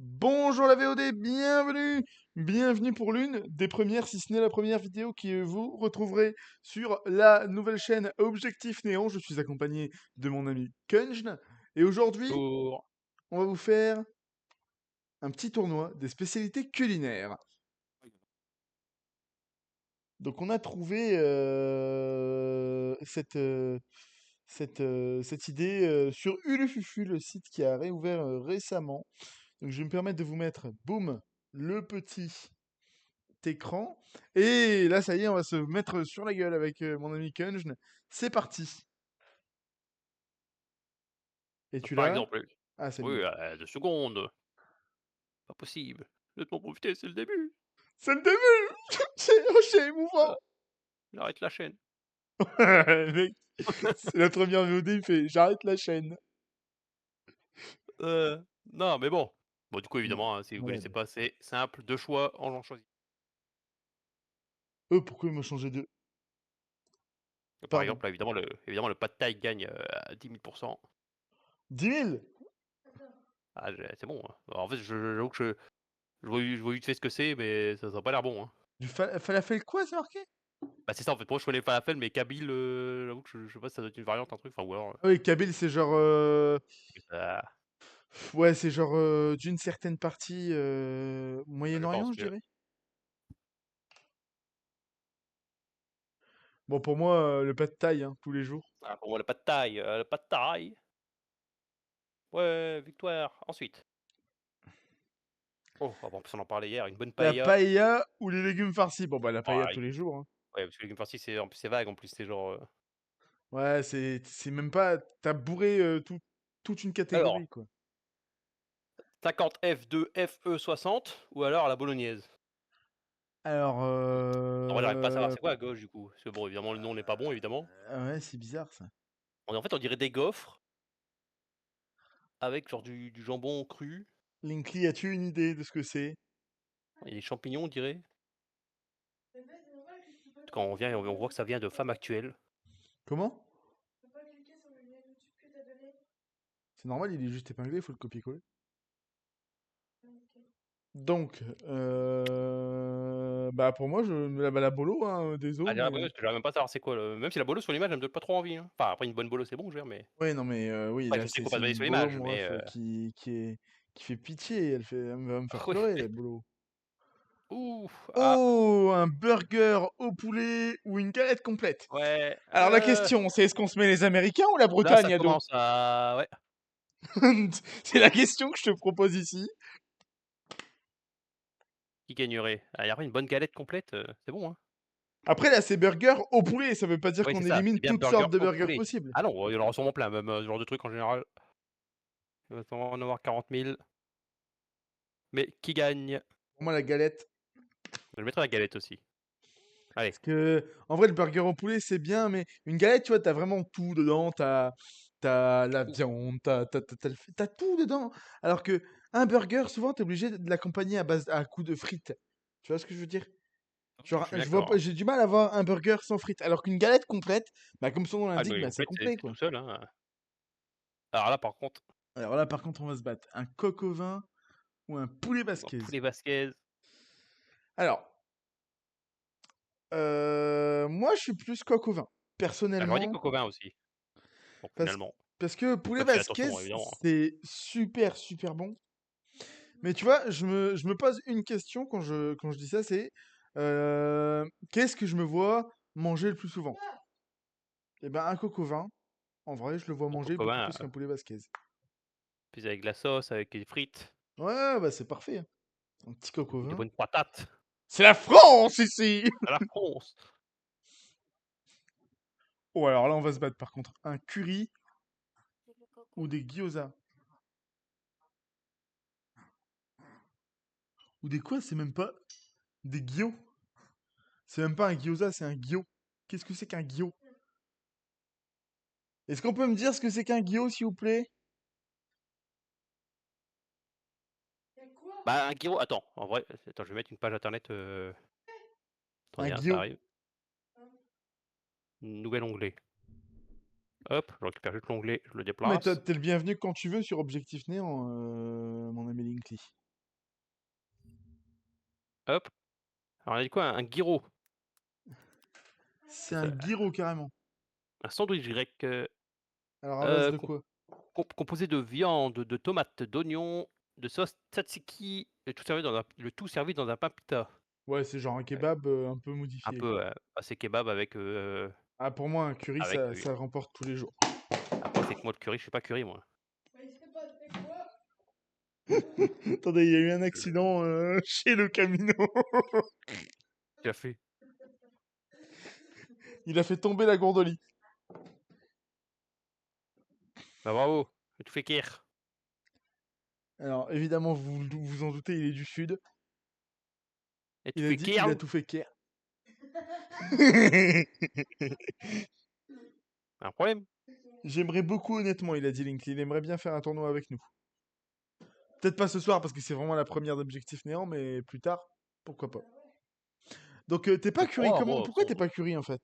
Bonjour la VOD, bienvenue! Bienvenue pour l'une des premières, si ce n'est la première vidéo que vous retrouverez sur la nouvelle chaîne Objectif Néant. Je suis accompagné de mon ami Kunjn. Et aujourd'hui, Pour on va vous faire un petit tournoi des spécialités culinaires. Donc on a trouvé cette idée sur Ulufufu, le site qui a réouvert récemment. Donc je vais me permettre de vous mettre, boum, le petit écran. Et là, ça y est, on va se mettre sur la gueule avec mon ami Kunjn. C'est parti. Et tu par l'as? exemple, Ah, c'est oui, bon. 2 secondes, pas possible. Laisse-moi profiter, c'est le début. C'est le début. C'est Heu, émouvant. J'arrête la chaîne. Mec, c'est la première VOD, il fait «J'arrête la chaîne». Non, mais bon. Bon, du coup, Ma évidemment, hein, si vous connaissez malade. pas, c'est simple, 2 choix, on en choisit. Pourquoi il m'a changé de... Par Pardon. exemple, là, évidemment, le pad thai gagne, à 10 000. 10 000. Ah, j'ai c'est bon, hein. Alors, en fait, j'avoue que je vois vite fait ce que c'est, mais ça a pas l'air bon, hein. Du falafel quoi, c'est marqué? Bah, c'est ça, en fait. Moi, je connais le falafel, mais kabyle, j'avoue que je sais pas si ça doit être une variante, un truc, enfin, ou alors, Ah oui, Kabyle, c'est genre... ça Ouais, c'est genre d'une certaine partie je pense, Moyen-Orient, je mais dirais. Bon, pour moi, le pad thaï, hein, tous les jours. pour moi, le pad thaï. Ouais, victoire. Ensuite. Oh, ah bah, en plus on en parlait hier, une bonne La paella. paella ou les légumes farcis? Bon, bah, la paella Ah, tous les jours, hein. ouais, parce que légumes farcis, c'est en plus c'est vague, en plus c'est genre, Ouais, c'est même pas... T'as bourré toute une alors catégorie, quoi. 50 F2 FE 60 ou alors à la bolognaise. Alors, En vrai, j'arrive pas à savoir c'est quoi à gauche du coup, parce que bon, évidemment le nom n'est pas bon évidemment. ouais, c'est bizarre ça. En fait, on dirait des gaufres avec genre du jambon cru Linkly, as-tu une idée de ce que c'est? et des champignons, on dirait. Quand on vient, on voit que ça vient de Femme Actuelle. Comment? C'est normal, il est juste épinglé, il faut le copier-coller. Donc, bah pour moi, la bolo, hein, Ah, désolé, j'arrive mais... ouais, parce que j'arrive même pas à savoir c'est quoi le même si la bolo sur l'image, elle me donne pas trop envie, hein. Enfin, après une bonne bolo, c'est bon, je veux dire, mais Ouais, non, mais oui, ouais, là, je sais qu'il faut pas c'est se baser une sur bolo, l'image, mon mais ref, qui fait pitié. Elle va me faire oui. pleurer, la bolo. Ouh, ah, Oh, un burger au poulet ou une galette complète. ouais, Alors la question, c'est est-ce qu'on se met les Américains ou la là, ça Bretagne à dos? commence à ouais. C'est la question que je te propose ici. Qui gagnerait? Ah, il y a pas une bonne galette complète, c'est bon, hein? Après là, c'est burger au poulet, ça veut pas dire Oui, c'est qu'on ça, élimine c'est bien toutes burger sortes de au burgers poulet. possibles. Ah non, il y en aura sûrement plein, même, ce genre de truc en général. Il va sûrement en avoir 40 000. Mais qui gagne? Pour moi, la galette. Je mettrai la galette aussi. Allez. Parce que, en vrai, le burger au poulet, c'est bien, mais une galette, tu vois, t'as vraiment tout dedans. T'as la Ouh, viande, t'as tout dedans. Alors que un burger, souvent, t'es obligé de l'accompagner à coup de frites. Tu vois ce que je veux dire? je Genre, suis je vois pas, d'accord. j'ai du mal à avoir un burger sans frites. Alors qu'une galette complète, bah, comme son nom Ah, le l'indique, burger bah, c'est complète, c'est complet, c'est quoi. tout seul, hein. Alors là, par contre, Alors là, par contre, on va se battre. Un coq au vin ou un poulet basquez. poulet basquez. Alors, moi, je suis plus coq au vin, Ah, j'aurais dit personnellement, coq au vin aussi, donc parce, finalement. parce que poulet Même si basquez, attention, évidemment, hein. c'est super, super bon. Mais tu vois, je me pose une question quand je dis ça, c'est qu'est-ce que je me vois manger le plus souvent? Eh ben, un coq au vin, en vrai, je le vois Bon, manger coq au beaucoup vin, plus qu'un poulet basquez. puis avec de la sauce, avec des frites, Ouais, bah c'est parfait, hein. Un petit coq au des vin. bonnes patates. C'est la France ici! À la France! Oh, alors là, on va se battre par contre. Un curry ou des gyoza? Ou des quoi? C'est même pas des gyos. C'est même pas un gyoza, c'est un gyo. Qu'est-ce que c'est qu'un gyo? Est-ce qu'on peut me dire ce que c'est qu'un gyo, s'il vous plaît? Bah, un gyro attends, en vrai, attends, je vais mettre une page internet, Un attendez, hein, ça gyo. arrive. Nouvel onglet. Hop, je récupère juste l'onglet, je le Mais déplace. t'es le bienvenu quand tu veux sur Objectif Néant, mon ami Linkly. Hop. Alors on a dit quoi? Un gyro. C'est un Ça gyro carrément. un sandwich grec, Alors à base de com quoi? composé de viande, de tomates, d'oignons, de sauce tzatziki, et tout servi dans un le tout servi dans un pain pita. Ouais, c'est genre un Ouais, kebab, un peu un modifié, peu, quoi. assez kebab avec, Ah, pour moi, un curry, avec, ça remporte tous les jours. après c'est que moi le curry, je suis pas curry moi. Attendez, il y a eu un accident chez le Camino. Tu as fait? Il a fait tomber la gourdelie. Bah bravo, tu fais kér. Alors, évidemment, vous vous en doutez, il est du sud. Et tu Il a fais dit, il a Kern? tout fait care. Un problème? J'aimerais beaucoup, honnêtement, il a dit Link. Il aimerait bien faire un tournoi avec nous. Peut-être pas ce soir parce que c'est vraiment la première d'Objectif Néant, mais plus tard, pourquoi pas. Donc, t'es pas On curry, pourra, comment? moi, Pourquoi bon, t'es pas curry en fait?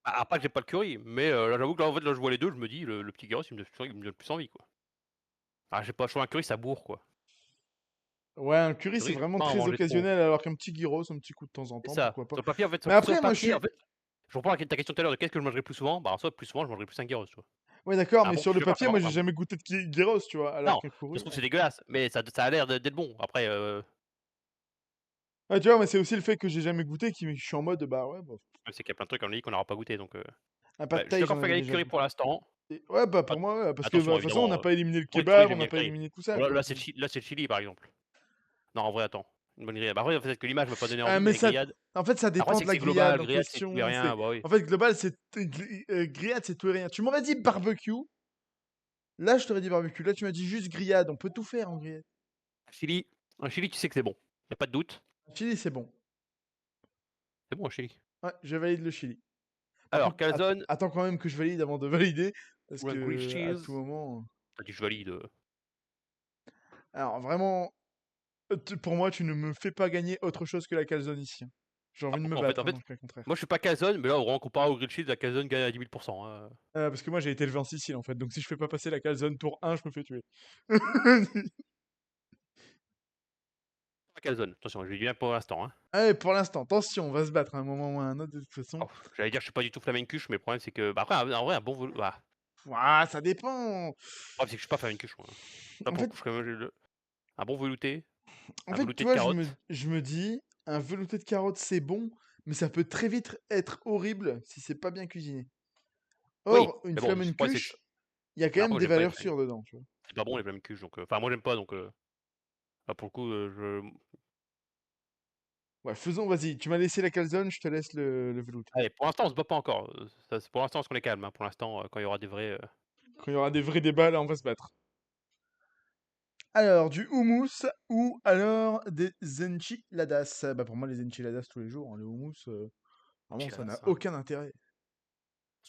après j'ai pas le curry, mais là j'avoue que là, en fait, là je vois les 2, je me dis: «Le petit gyros, il me donne plus envie, quoi». Ah j'ai pas le choix, un curry ça bourre, quoi. Ouais, un curry, c'est Curry, je peux vraiment pas en très manger trop. occasionnel, alors qu'un petit gyros, un petit coup de temps en C'est temps, ça. pourquoi pas. Sur le papier, en fait, Mais sur le après, moi, je papier, suis... en fait, je reprends ta question tout à l'heure de qu'est-ce que je mangerais plus souvent? Bah, en soi, plus souvent, je mangerais plus un gyros, tu vois? Ouais, d'accord, Un mais bon sur le fichu papier, moi, j'ai un bon jamais goûté de gyros, tu vois, alors non, qu'un ça curry... se trouve c'est dégueulasse, mais ça a l'air d'être bon. Après, Ouais, tu vois, mais c'est aussi le fait que j'ai jamais goûté qui je suis en mode, bah ouais, bah, le problème c'est qu'il y a plein de trucs, comme on dit, qu'on n'aura pas goûté, donc un bah, pad je suis thaï, d'accord j'en pour avais gagner le déjà curry pour goûté. l'instant. Ouais, bah At pour moi, ouais, parce que bah, attention de toute façon, on n'a évidemment, pas éliminé le pour les currys, kebab, on j'aime n'a bien le pas curry. éliminé tout ça, Bon quoi. là c'est le chili, par exemple. Non, en vrai, attends, une bonne grillade. Bah, après, peut-être que l'image m'a pas donné Ah, envie, mais mais ça, grillade en fait, ça après dépend c'est de que la c'est global, grillade en grillade c'est tout et question. rien, bah, oui. En fait, global, c'est grillade, c'est tout et rien. Tu m'aurais dit barbecue, là, je t'aurais dit barbecue. Là, tu m'as dit juste grillade. On peut tout faire en grillade. Chili, un chili, tu sais que c'est bon, y a pas de doute. Chili, c'est bon. C'est bon un chili. Ouais, je valide le chili. Par Alors contre, calzone attends quand même que je valide avant de valider, parce ou un grilled que à tout cheese, moment. tu as dit: «Je valide», Alors vraiment, pour moi, tu ne me fais pas gagner autre chose que la calzone ici, hein. J'ai envie ah de me pourquoi battre, en hein, fait, dans le cas contraire. moi je suis pas calzone, mais là vraiment comparé au grilled cheese, la calzone gagne à 10 000 hein, Parce que moi, j'ai été élevé en Sicile, en fait. Donc si je fais pas passer la calzone tour 1, je me fais tuer. la calzone. Attention, je dis bien pour l'instant, hein. Allez, pour l'instant, attention, on va se battre à un moment ou à un autre de toute façon. Oh, j'allais dire je suis pas du tout flamencuche, mais le problème c'est que bah, après en vrai un bon Ouah, ça dépend. le problème c'est que je suis pas flamencuche moi, hein. Là En pour le fait, coup je ferais le un bon velouté, en un fait, tu velouté de vois, carottes. je me dis, un velouté de carottes, c'est bon, mais ça peut très vite être horrible si c'est pas bien cuisiné. Oui, Or, une mais bon, le problème c'est que flamencuche, il y a quand mais même après moi des j'aime pas les valeurs flame sûres dedans, tu vois. c'est pas bon les flamencuches donc enfin moi j'aime pas donc là pour le coup, je Ouais, faisons, vas-y, tu m'as laissé la calzone, je te laisse le velouté. allez pour l'instant on se bat pas encore, ça c'est pour l'instant on est calme, hein. Pour l'instant, quand il y aura des vrais, Quand il y aura des vrais débats, là, on va se battre. Alors, du houmous ou alors des enchiladas. Bah, pour moi, les enchiladas tous les jours, hein. Le houmous, vraiment, ça n'a enchiladas, hein. aucun intérêt.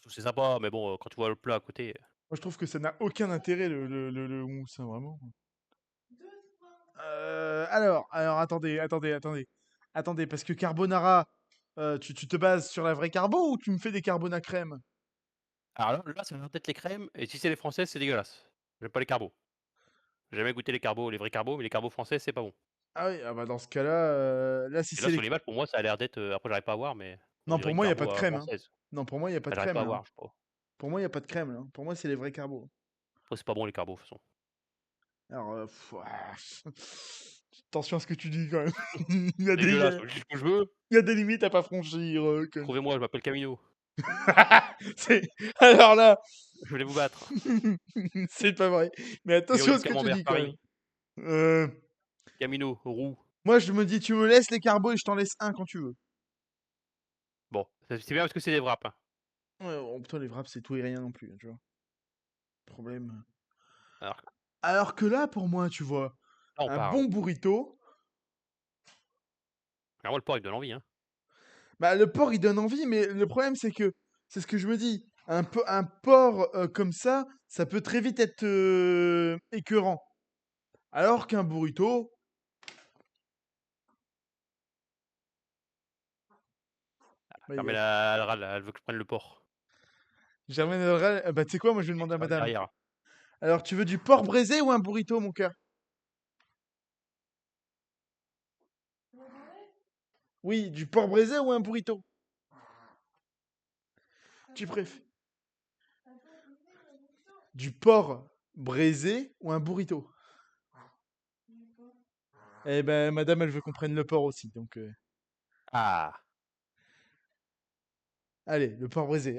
C'est sympa, mais bon, quand tu vois le plat à côté, Moi, je trouve que ça n'a aucun intérêt, le houmous, hein, vraiment. Alors, attendez, parce que carbonara, tu te bases sur la vraie carbo ou tu me fais des carbona crème? alors là ça va peut-être les crèmes et si c'est les françaises, c'est dégueulasse. J'aime pas les carbos. J'ai jamais goûté les carbos, les vrais carbos, mais les carbos français, c'est pas bon. Ah oui, ah bah dans ce cas-là, là, si Et là, c'est sur les... l'image, pour moi, ça a l'air d'être, après j'arrive pas à voir, mais on Non, dirait pour une moi, il y a pas carbo de à la crème, hein. française. Non, pour moi, il y a pas Ah, de j'arrive crème, pas à là, hein. voir, je sais pas. Pour moi, il y a pas de crème, là, hein. Pour moi, c'est les vrais carbos. Après, c'est pas bon les carbos, de toute façon. Alors, ouah, attention à ce que tu dis quand même. C'est dégueulasse, moi je dis ce que je veux, Il y a des limites à pas franchir, Kun. trouvez-moi, je m'appelle Camino, C'est alors là, je vais vous battre. c'est pas vrai. Mais Meilleur attention du à ce que tu camembert dis quand même. Paris, Heu, Camino, roux. moi je me dis: «Tu me laisses les carbos et je t'en laisse un quand tu veux». Bon, c'est bien parce que c'est des wraps, hein. Ouais, oh putain les wraps c'est tout et rien non plus, hein, tu vois? Problème. Alors Alors que là pour moi, tu vois, là, on un parle. bon burrito, Alors moi, le porc, il me donne envie, hein. bah, le porc il donne envie, mais le problème c'est que c'est ce que je me dis, un porc, comme ça peut très vite être, écœurant. Alors qu'un burrito, bah, Ah mais la elle râle, elle veut que je prenne le porc. Germaine Elrel, bah, tu sais quoi? Moi, je vais demander à Par madame. derrière. Alors, tu veux du porc braisé ou un burrito, mon cœur? Oui, du porc braisé ou un burrito? Tu préfères du porc braisé ou un burrito? Eh ben, madame, elle veut qu'on prenne le porc aussi, donc Ah! allez, le porc braisé.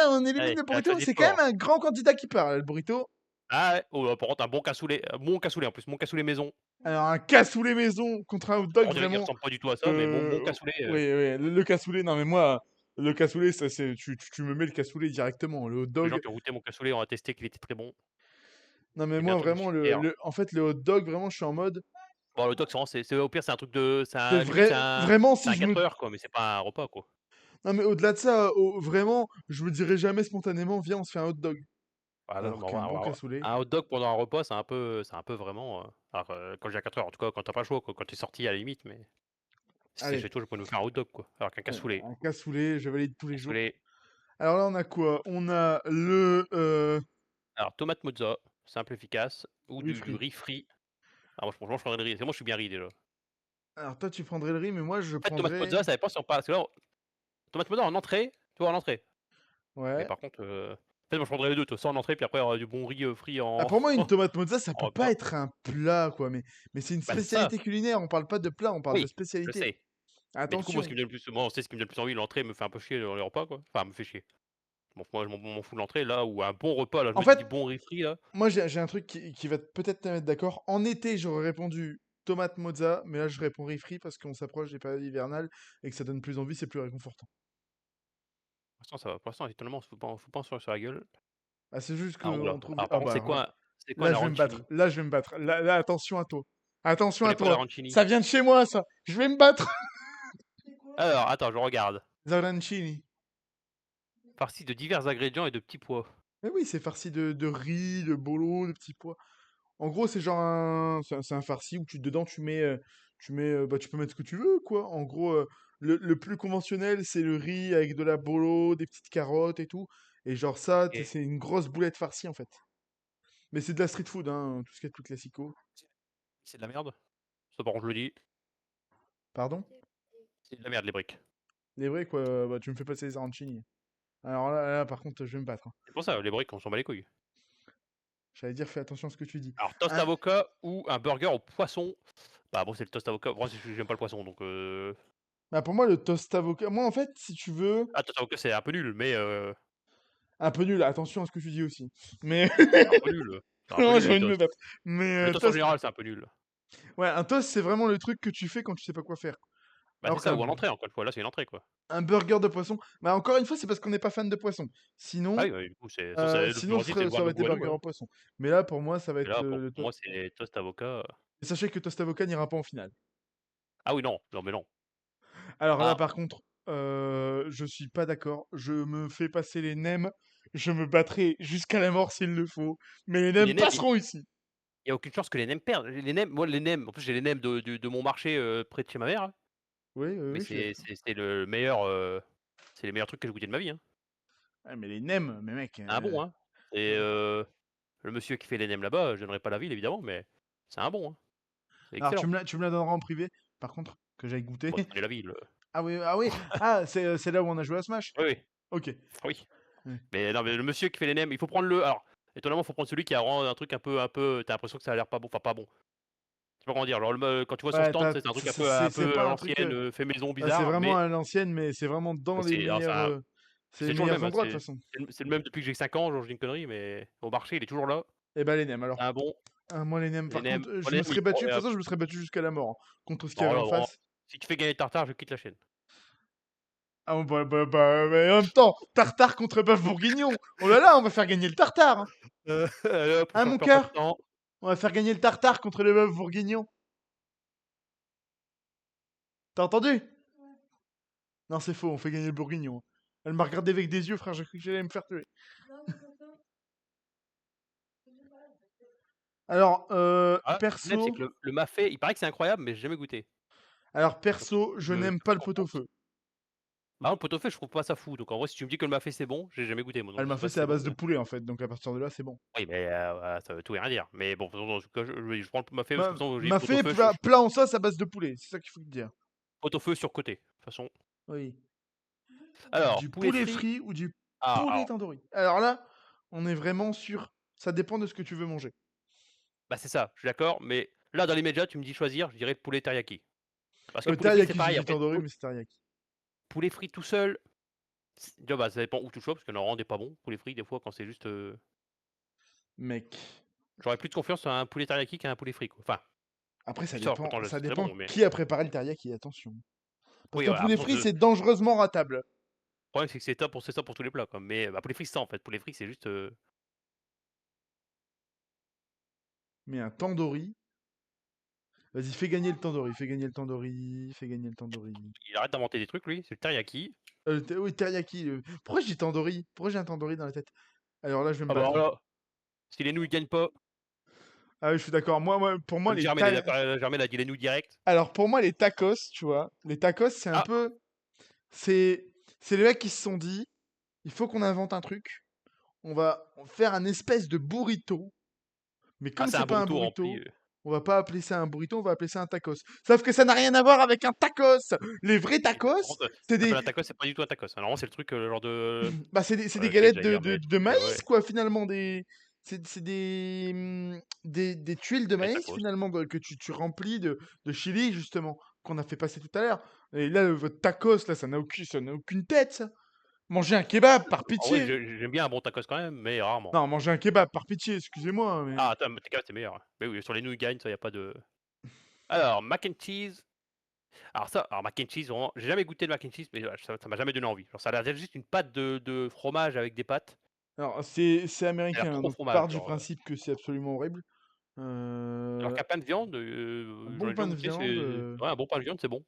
On élimine Allez, le elle a burrito, choisi c'est le quand même porc. un grand candidat qui parle, le burrito. Ah ouais, oh, par contre, un bon cassoulet en plus, mon cassoulet maison. Alors, un cassoulet maison contre un hot dog, On dirait qu'il vraiment. ressemble pas du tout à ça, mais mon cassoulet, Oui, oui, le cassoulet, non, mais moi, le cassoulet, ça, c'est, tu me mets le cassoulet directement. Le hot les gens dog, qui ont goûté mon cassoulet ont attesté qu'il était très bon. non, mais C'est bien un moi, truc de vraiment, super. en fait, le hot dog, vraiment, je suis en mode, Bon, le dog, c'est vraiment c'est au pire, c'est un truc de c'est c'est un limite, vrai, vraiment, c'est si un je me. 4 heures, quoi, mais c'est pas un repas, quoi. Non, mais au-delà de ça, vraiment, je me dirais jamais spontanément, viens, on se fait un hot dog. Ah non, non, Alors mais en qu'un vrai, bon alors, cassoulet. un hot dog pendant un repas, c'est un peu vraiment, alors, quand j'ai à 4 heures, en tout cas, quand tu as pas le choix, quoi, quand tu es sorti à la limite, mais si c'est Allez, chez toi, je peux nous faire un hot dog, quoi. Alors qu'un cassoulet un cassoulet, je valide tous les jours. cassoulet Alors là, on a quoi? On a le alors tomate mozza, simple, efficace, ou riz du frit. riz frit. Ah moi, franchement, je prendrais le riz, parce que moi, je suis bien riz, déjà. Alors toi, tu prendrais le riz, mais moi, je En fait, tomate prendrais. mozza, ça dépend si on parle parce que là, tomate mozza en entrée, tu vois, en entrée. Mais Ouais. par contre, en fait, moi, je prendrais les 2, toi, ça en entrée, puis après, du bon riz, frit Ah, en pour moi, une tomate mozza, ça en peut pas repas. être un plat, quoi. Mais c'est une Bah, c'est ça, spécialité culinaire. On parle pas de plat, on parle de oui, je spécialité. sais. Mais du coup, moi, ce Attention. qui me donne le plus moi, on sait ce qui me donne le plus envie, l'entrée me fait un peu chier dans les repas, quoi. Enfin, me fait chier. Moi, je m'en fous de l'entrée, là, ou un bon repas, là, je En me dis du fait, bon riz frit, là. moi, j'ai un truc qui va peut-être te mettre d'accord. En été, j'aurais répondu tomate mozza, mais là, je réponds riz frit parce qu'on s'approche des périodes hivernales et que ça donne plus envie, c'est plus réconfortant. Pour l'instant, ça va. Pour l'instant, étonnamment, faut pas en sur la gueule. Ah, c'est juste Ah, oula. qu'on trouve. Alors, par Ah, contre, bah, c'est alors là. quoi un Là, je vais me battre. arancini? Là, je vais me battre. Là, attention à toi. Je Attention à connais pas toi. l'arancini. Ça vient de chez moi, ça. Je vais me battre. Alors, attends, je regarde. Zarancini. Farci de divers ingrédients et de petits pois. Mais oui, c'est farci de riz, de bolo, de petits pois. En gros, c'est genre c'est un farci où dedans bah, tu peux mettre ce que tu veux, quoi. En gros, le plus conventionnel, c'est le riz avec de la bolo, des petites carottes et tout. Et genre ça, OK. c'est une grosse boulette farcie, en fait. Mais c'est de la street food, hein, tout ce qui est plus classico. C'est de la merde. Ça, par contre, je le dis. Pardon? C'est de la merde, les briques. Les vrais, quoi, bah, tu me fais passer les arancini. Alors là, par contre, je vais me battre, hein. C'est pour ça, les briques, on s'en bat les couilles. J'allais dire, fais attention à ce que tu dis. Alors, toast Un- avocat ou un burger au poisson. Bah, bon, c'est le toast avocat. Moi, j'aime pas le poisson, donc Bah, pour moi, le toast avocat, moi, en fait, si tu veux, ah, toast avocat, c'est un peu nul, mais un peu nul, attention à ce que tu dis aussi. Mais c'est un peu nul. C'est un peu moi, nul, j'ai les envie de me toasts. battre. Mais Le toast en général, c'est un peu nul. ouais, un toast, c'est vraiment le truc que tu fais quand tu sais pas quoi faire. Bah, c'est Alors ça, ou en entrée, encore une fois. Là, c'est une entrée, quoi. un burger de poisson, bah, encore une fois, c'est parce qu'on n'est pas fan de poisson. Ah Sinon, oui, bah, du coup, c'est le plus sinon gentil, c'est de ça voir aurait nos été goûts à nous, burger hein. en poisson. Mais là, pour moi, ça va Et être là, pour le moi, c'est toast avocat. sachez que toast avocat n'ira pas en finale. Ah oui, non, non, mais non. Alors là, Ah, par contre, je suis pas d'accord. Je me fais passer les nems. Je me battrai jusqu'à la mort s'il le faut. Mais les mais nems les nems, il passeront ici. y a aucune chance que les nems perdent. Les nems, moi, les nems, en plus, j'ai les nems de mon marché, près de chez ma mère, là. Oui, oui, Mais oui, je suis d'accord. c'est le meilleur, c'est les meilleurs trucs que j'ai goûté de ma vie, hein. Ah, mais les nems, mais mec, C'est un bon, hein. Et le monsieur qui fait les nems là-bas, je donnerai pas la ville évidemment, mais c'est un bon, hein. C'est alors excellent. tu me la donneras en privé, par contre, que j'aille goûter. Bon, je connais la ville, Ah oui, ah oui, ah, c'est là où on a joué à Smash? oui, oui, OK. oui. Ouais. Mais non, mais le monsieur qui fait les nems, il faut prendre alors, étonnamment, il faut prendre celui qui a vraiment un truc un peu tu l'impression que ça a l'air pas bon, enfin pas bon. Je sais pas comment dire, genre quand tu vois son Ouais, stand, c'est un truc un c'est peu à pas un truc, l'ancienne, fait maison c'est bizarre, vraiment mais à l'ancienne, mais c'est vraiment dans les c'est meilleurs, enfin, c'est les c'est toujours le meilleurs même, hein, endroits de toute façon. c'est le même depuis que j'ai 5 ans, genre je dis une connerie, mais au marché, il est toujours là. Et bah les nems alors. C'est un bon, Ah, moi les nems, les par nems, contre, moi je les me nems, oui, serais battu, de toute façon, je me serais battu jusqu'à la mort, hein, contre ce qu'il y non, avait là, en vraiment, face. si tu fais gagner le tartare, je quitte la chaîne. Ah mais en même temps, tartare contre bœuf bourguignon. Oh là là, on va faire gagner le tartare, hein. Allez hop, pour Hein, faire mon perdre pas de cœur? temps. On va faire gagner le tartare contre le bœuf bourguignon. T'as entendu? Non, c'est faux, on fait gagner le bourguignon. Elle m'a regardé avec des yeux, frère, j'ai cru que j'allais me faire tuer. Alors, Ah, le problème, c'est perso, que le mafé, il paraît que c'est incroyable, mais j'ai jamais goûté. perso, je Je n'aime sais pas pas le trop en France. pot-au-feu. Bah, le pot-au-feu, je trouve pas ça fou, donc en vrai, si tu me dis que le mafé, c'est bon, j'ai jamais goûté moi, Ah, donc le je sais mafé, pas si c'est à c'est bon, base de mais poulet, en fait, donc à partir de là, c'est bon. oui, mais ça veut tout et rien dire. Mais bon, en tout cas, je prends le mafé parce que de toute façon, j'ai Mafé, pot-au-feu, plat en sauce à base de poulet, c'est ça qu'il faut te dire. pot-au-feu surcoté, de toute façon. Oui. Alors, Du poulet poulet frit. frit ou du Ah, poulet alors, tandoori? Alors là, on est vraiment sur ça dépend de ce que tu veux manger. bah, c'est ça, je suis d'accord, mais là, dans l'immédiat, tu me dis choisir, je dirais poulet teriyaki. Parce que poulet frit, c'est Teriyaki, j'ai pareil, en dit fait, tandoori, mais c'est teriyaki. poulet frit tout seul, déjà, bah, ça dépend où tu le chopes, parce qu'il y en a vraiment des pas bons, poulet frit, des fois, quand c'est juste, Mec, j'aurais plus de confiance à un poulet teriyaki qu'à un poulet frit, quoi. Enfin, après ça pourtant, ça c'est très bon, dépend mais qui a préparé le teriyaki, attention. Parce oui, qu'un ouais, poulet après, frit, le c'est dangereusement ratable. problème, c'est que c'est ça pour tous les plats, quoi, mais bah, poulet frit, c'est ça, en fait. Poulet frit, c'est juste, Mais un tandoori, vas-y, fais gagner le tandoori, fais gagner le tandoori, fais gagner le tandoori. il arrête d'inventer des trucs, lui, c'est le teriyaki. Oui, teriyaki. Pourquoi j'ai tandoori? Pourquoi j'ai un tandoori dans la tête? Alors là, je vais me Ah bah, battre. alors là, si les nouilles gagnent pas, Ah oui, je suis d'accord. Pour moi, comme Germaine est d'accord, Germaine a dit les nouilles direct. alors pour moi, les tacos, tu vois, les tacos, c'est un Ah! peu, c'est, c'est les mecs qui se sont dit, il faut qu'on invente un truc. On va faire un espèce de burrito. Mais Ah, comme c'est c'est un pas un burrito rempli, burrito, on va pas appeler ça un burrito, on va appeler ça un tacos. Sauf que ça n'a rien à voir avec un tacos. Les vrais et tacos, par contre, c'est ça s'appelle des, un tacos, c'est pas du tout un tacos. Normalement, c'est le truc, genre de bah, c'est des shit, galettes j'allais dire, mais de truc, maïs, ouais, quoi, finalement. C'est des tuiles de des maïs, tacos. finalement, que tu remplis de chili, justement, qu'on a fait passer tout à l'heure. Et là, votre tacos, là, ça n'a aucune tête, ça. Mangez un kebab, par En vrai, pitié. j'aime bien un bon tacos quand même, mais rarement. Non, mangez un kebab, par pitié, excusez-moi, mais... Ah, attends, mais tacos, c'est meilleur. Mais oui, sur les nouilles gagne, ça, y a pas de alors, mac and cheese. Alors mac and cheese, vraiment, j'ai jamais goûté le mac and cheese, mais ça m'a jamais donné envie. Genre, ça a l'air juste une pâte de fromage avec des pâtes. Alors, c'est Ça a l'air américain, hein, trop donc fromage, part du genre, principe que c'est absolument horrible. alors Euh, qu'un pain de viande, un j'en bon ai déjà pain de goûté, viande. ouais, un bon pain de viande, c'est bon.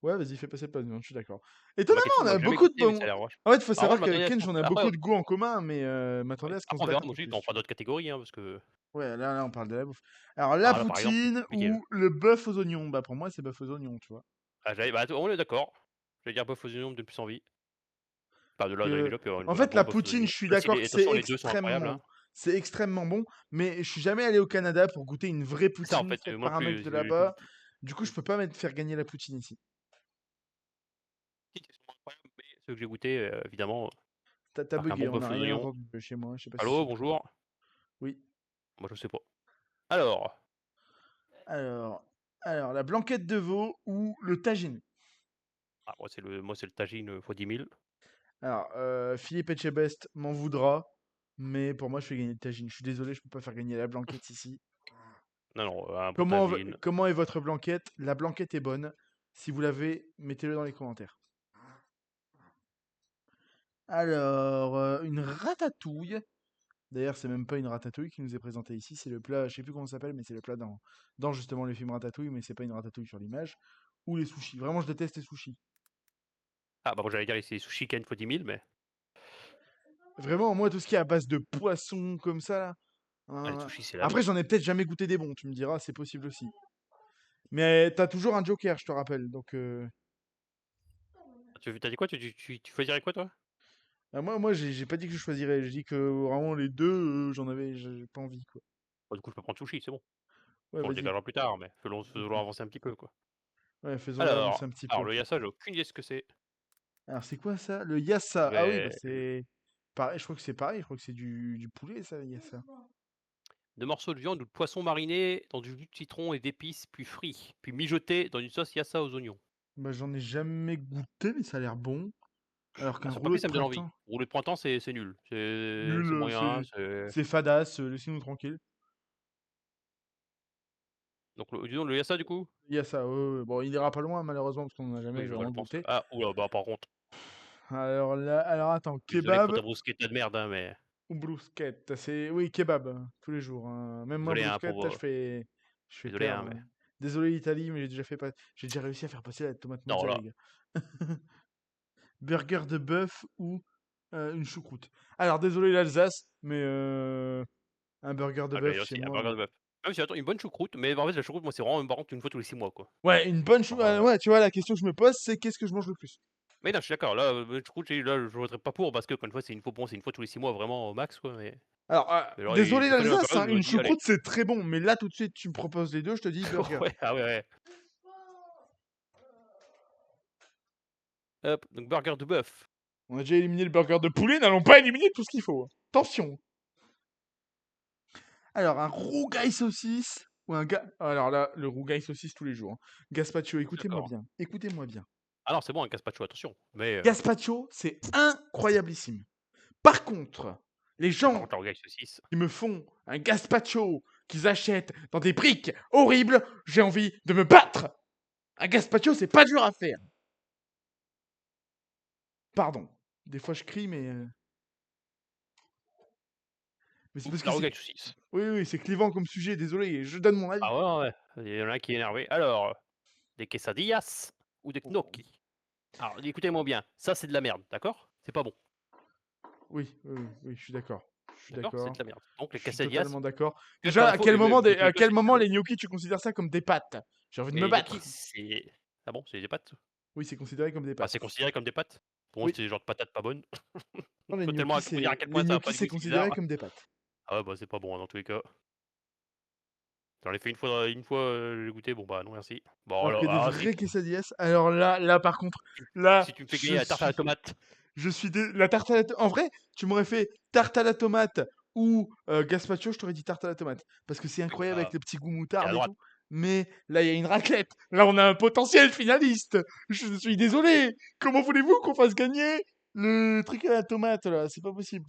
Ouais, vas-y, fais passer le pain de viande, je suis d'accord. Le mac and Étonnamment, cheese, on moi, a j'ai jamais beaucoup de goûté, mais ça bons. a l'air vache En fait, il faut alors moi, savoir je qu'avec m'attendais à ce Ken, qu'on j'en ai après beaucoup de goûts en commun, mais m'attendais oui, à ce qu'on se après on batte verra un peu ensuite, plus, on fera tu vois. d'autres catégories, hein, parce que Ouais, là, on parle de la bouffe. Alors, la alors là, par exemple, c'est poutine compliqué, là. ou le bœuf aux oignons? Bah, pour moi, c'est bœuf aux oignons, tu vois. Ah j'allais bah, on est d'accord. J'allais dire bœuf aux oignons, me donne plus envie. Enfin de là, j'avais Que... déjà puis En un fait, bon la bœuf aux poutine, oignons. je suis Même si d'accord les que de toute façon, les 2 sont incroyables, hein. c'est extrêmement bon, mais je suis jamais allé au Canada pour goûter une vraie C'est ça, en poutine fait, faite moi non par un mec plus, de j'ai là-bas. Du coup, je peux pas faire gagner la poutine ici. qui sont incroyables, mais ceux que j'ai goûtés, évidemment, T'as alors qu'un bugué, bon on n'a bœuf aux rien oignons entendu chez moi, je sais pas si allô, chez toi. bonjour? Oui. Moi, je sais pas. Alors, Alors, alors, la blanquette de veau ou le tagine? ah moi c'est le tagine, fois 10 000. Alors, Philippe Etchebest m'en voudra, mais pour moi, je fais gagner le tagine. Je suis désolé, je peux pas faire gagner la blanquette ici. Non, non, un bon tagine. Comment est votre blanquette? La blanquette est bonne. Si vous l'avez, mettez-le dans les commentaires. Alors, une ratatouille. D'ailleurs, c'est même pas une ratatouille qui nous est présentée ici, c'est le plat, je sais plus comment ça s'appelle, mais c'est le plat dans justement le film Ratatouille, mais c'est pas une ratatouille sur l'image. Ou les sushis. Vraiment, je déteste les sushis. Ah bah, moi j'allais dire ici sushi Ken fois 10 000, mais Vraiment, moi, tout ce qui est à base de poisson comme ça, là, ah les hein. sushis, c'est la vie. Après, j'en ai peut-être jamais goûté des bons, tu me diras, c'est possible aussi. Mais t'as toujours un joker, je te rappelle. Donc, Tu as dit quoi? Tu choisirais quoi toi? moi, j'ai pas dit que je choisirais. J'ai dit que vraiment les deux, j'ai pas envie, quoi. Bah, du coup, je peux prendre sushi, c'est bon. Ouais, On le vas-y. décalera plus tard, mais faisons avancer un petit peu, quoi. Ouais, faisons-le avancer Alors un petit alors peu. le yassa, j'ai aucune idée ce que c'est. Alors, c'est quoi ça? Le Je yassa. Ah oui, bah vais c'est pareil. Je crois que c'est pareil. Je crois que c'est du poulet, ça, le yassa. 2 morceaux de viande ou de poisson marinés dans du jus de citron et d'épices, puis frits, puis mijotés dans une sauce yassa aux oignons. Bah, j'en ai jamais goûté, mais ça a l'air bon. Alors Ah, qu'un sur le rouleau papier, de ça me donne envie. printemps, Rouleau de printemps, c'est nul. C'est nul, moyen, c'est c'est fadasse. Laissez-nous tranquille. donc disons le yassa du coup? Yassa, ouais, ouais. Bon, il ira pas loin, malheureusement, parce qu'on n'en a jamais Oui, bah, je vraiment pense. goûté. Ah, ouh là, bah, par contre, Alors là, alors attends, je suis désolé pour kebab ta bruschetta de merde, hein, mais ou bruschetta? Oui, kebab, tous les jours, hein. Même moi, désolé, hein, bruschetta, je fais désolé, hein, perdre, mais hein. Désolé l'Italie, mais j'ai déjà réussi à faire passer la tomate non, mozza, là, les gars. Burger de bœuf ou une choucroute. Alors désolé l'Alsace, mais un burger de ah, j'allais bœuf dire chez aussi un moi. burger de bœuf. Même si attends, une bonne choucroute, mais en fait, la choucroute, moi, c'est vraiment par contre une fois tous les 6 mois, quoi. Ouais, une bonne Genre, ouais, tu vois, la question que je me pose, c'est qu'est-ce que je mange le plus? mais non, je suis d'accord, là, choucroute, là, je voterais pas pour parce que, encore une fois, c'est une fois tous les 6 mois vraiment au max, quoi, mais Alors, genre, désolé j'ai connu ma l'Alsace, période hein, où je me une dis: «Allez». choucroute c'est très bon, mais là tout de suite tu me proposes les deux, je te dis burger. Ouais, ah ouais, ouais. Hop, donc burger de bœuf. On a déjà éliminé le burger de poulet, n'allons pas éliminer tout ce qu'il faut, hein. Attention. Alors, un rougail saucisse ou un ga alors là, le rougail saucisse tous les jours, hein. Gazpacho, écoutez-moi D'accord. bien, écoutez-moi bien. Ah non, c'est bon un gazpacho, attention. Mais Gazpacho, c'est incroyablissime. Par contre, les par gens contre, la rougail saucisse. qui me font un gazpacho qu'ils achètent dans des briques horribles, j'ai envie de me battre. Un gazpacho, c'est pas dur à faire. Pardon. Des fois, je crie, mais c'est Ouh, parce que la c'est rougail saucisse. oui, oui, c'est clivant comme sujet, désolé, je donne mon avis. Ah ouais, ouais, ouais. Il y en a un qui est énervé. Alors, des quesadillas ou des Oh. gnocchis? Alors, écoutez-moi bien, ça c'est de la merde, d'accord? C'est pas bon, Oui, oui, oui, oui, je suis d'accord. Je suis d'accord? C'est de d'accord. la merde. Donc les Je suis quesadillas, totalement d'accord. faites par Déjà, défaut et me à mettez-le quel sur moment YouTube. les gnocchis, tu considères ça comme des pâtes? J'ai envie de Mais me les gnocchis, battre. c'est ah bon, c'est des pâtes? Oui, c'est considéré comme des Enfin, c'est pâtes. considéré comme des pâtes? Pour moi, Oui. c'est des genres de patates pas bonnes. Non, les Faut tellement gnocchis, pour dire à c'est quel les point ça a pas gnocchis, de c'est goût, c'est considéré bizarre. comme des pâtes. Ah ouais, bah, c'est pas bon, hein, dans tous les cas. J'en ai fait une fois, j'ai goûté, bon bah non merci. Bon Alors que alors des alors vrais quesadillas, alors là, par contre, là, si tu me fais gagner la tarte à la tomate, la tarte à la en vrai, tu m'aurais fait tarte à la tomate ou gazpacho, je t'aurais dit tarte à la tomate parce que c'est oui, mais incroyable avec là, le petit goût c'est à moutarde et droite. tout. Mais là, il y a une raclette. Là, on a un potentiel finaliste. Je suis désolé. Comment voulez-vous qu'on fasse gagner le truc à la tomate là? C'est pas possible.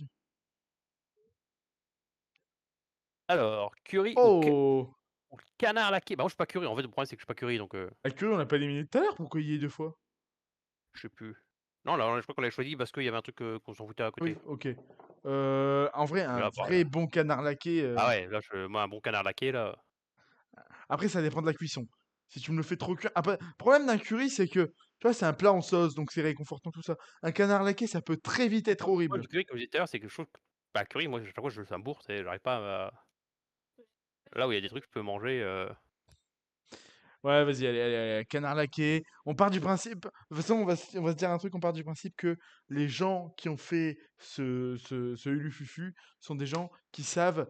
Alors, curry Oh! ou canard laqué? Bah moi je suis pas curry, en fait le problème c'est que je suis pas curry donc La queue, on l'a pas éliminé tout à l'heure, pourquoi il y est 2 fois? je sais plus. Non là, je crois qu'on l'avait choisi parce qu'il y avait un truc, qu'on s'en foutait à Oui, côté. OK. En vrai, Mais un là, bah, vrai bon canard laqué, ah ouais, là je moi un bon canard laqué là, après ça dépend de la cuisson. Si tu me le fais trop cuire après, le problème d'un curry, c'est que, tu vois, c'est un plat en sauce, donc c'est réconfortant tout ça. Un canard laqué, ça peut très vite être le problème horrible. du curry comme je disais tout à l'heure, c'est que je trouve que bah curry moi à chaque fois ça me bourre, tu sais, j'arrive pas à là où il y a des trucs que je peux manger, Ouais, vas-y, allez, allez, allez, canard laqué. On part du principe de toute façon, on va se dire un truc, on part du principe que les gens qui ont fait ce Ulufufu sont des gens qui savent,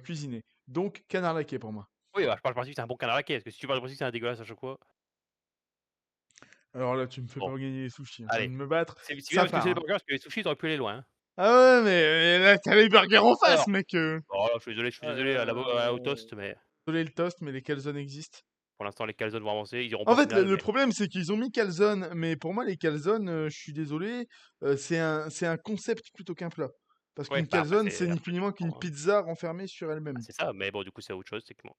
cuisiner. Donc canard laqué pour moi. oui, bah, je pars du principe que c'est un bon canard laqué, parce que si tu pars du principe que c'est un dégueulasse à chaque fois, Alors là, tu me fais pas bon, gagner les sushis, hein. J'ai envie allez. de me battre, C'est bien ça parce que c'est part, les hein. burgers, parce que les sushis, tu aurais pu aller loin, hein. Ah ouais, mais là, tu les burgers en face, Alors, mec, oh je suis désolé au Heu, toast, mais désolé le toast, mais les calzones existent. pour l'instant les calzones vont avancer, ils iront pas En en fait, finale, le mais problème, c'est qu'ils ont mis calzone, mais pour moi, les calzones, je suis désolé, c'est un concept plutôt qu'un plat. Parce ouais, qu'une bah, après calzone, c'est c'est un ni peu plus ni moins qu'une différent, hein. pizza renfermée sur Bah, elle-même. c'est ça, mais bon, du coup, c'est autre chose techniquement.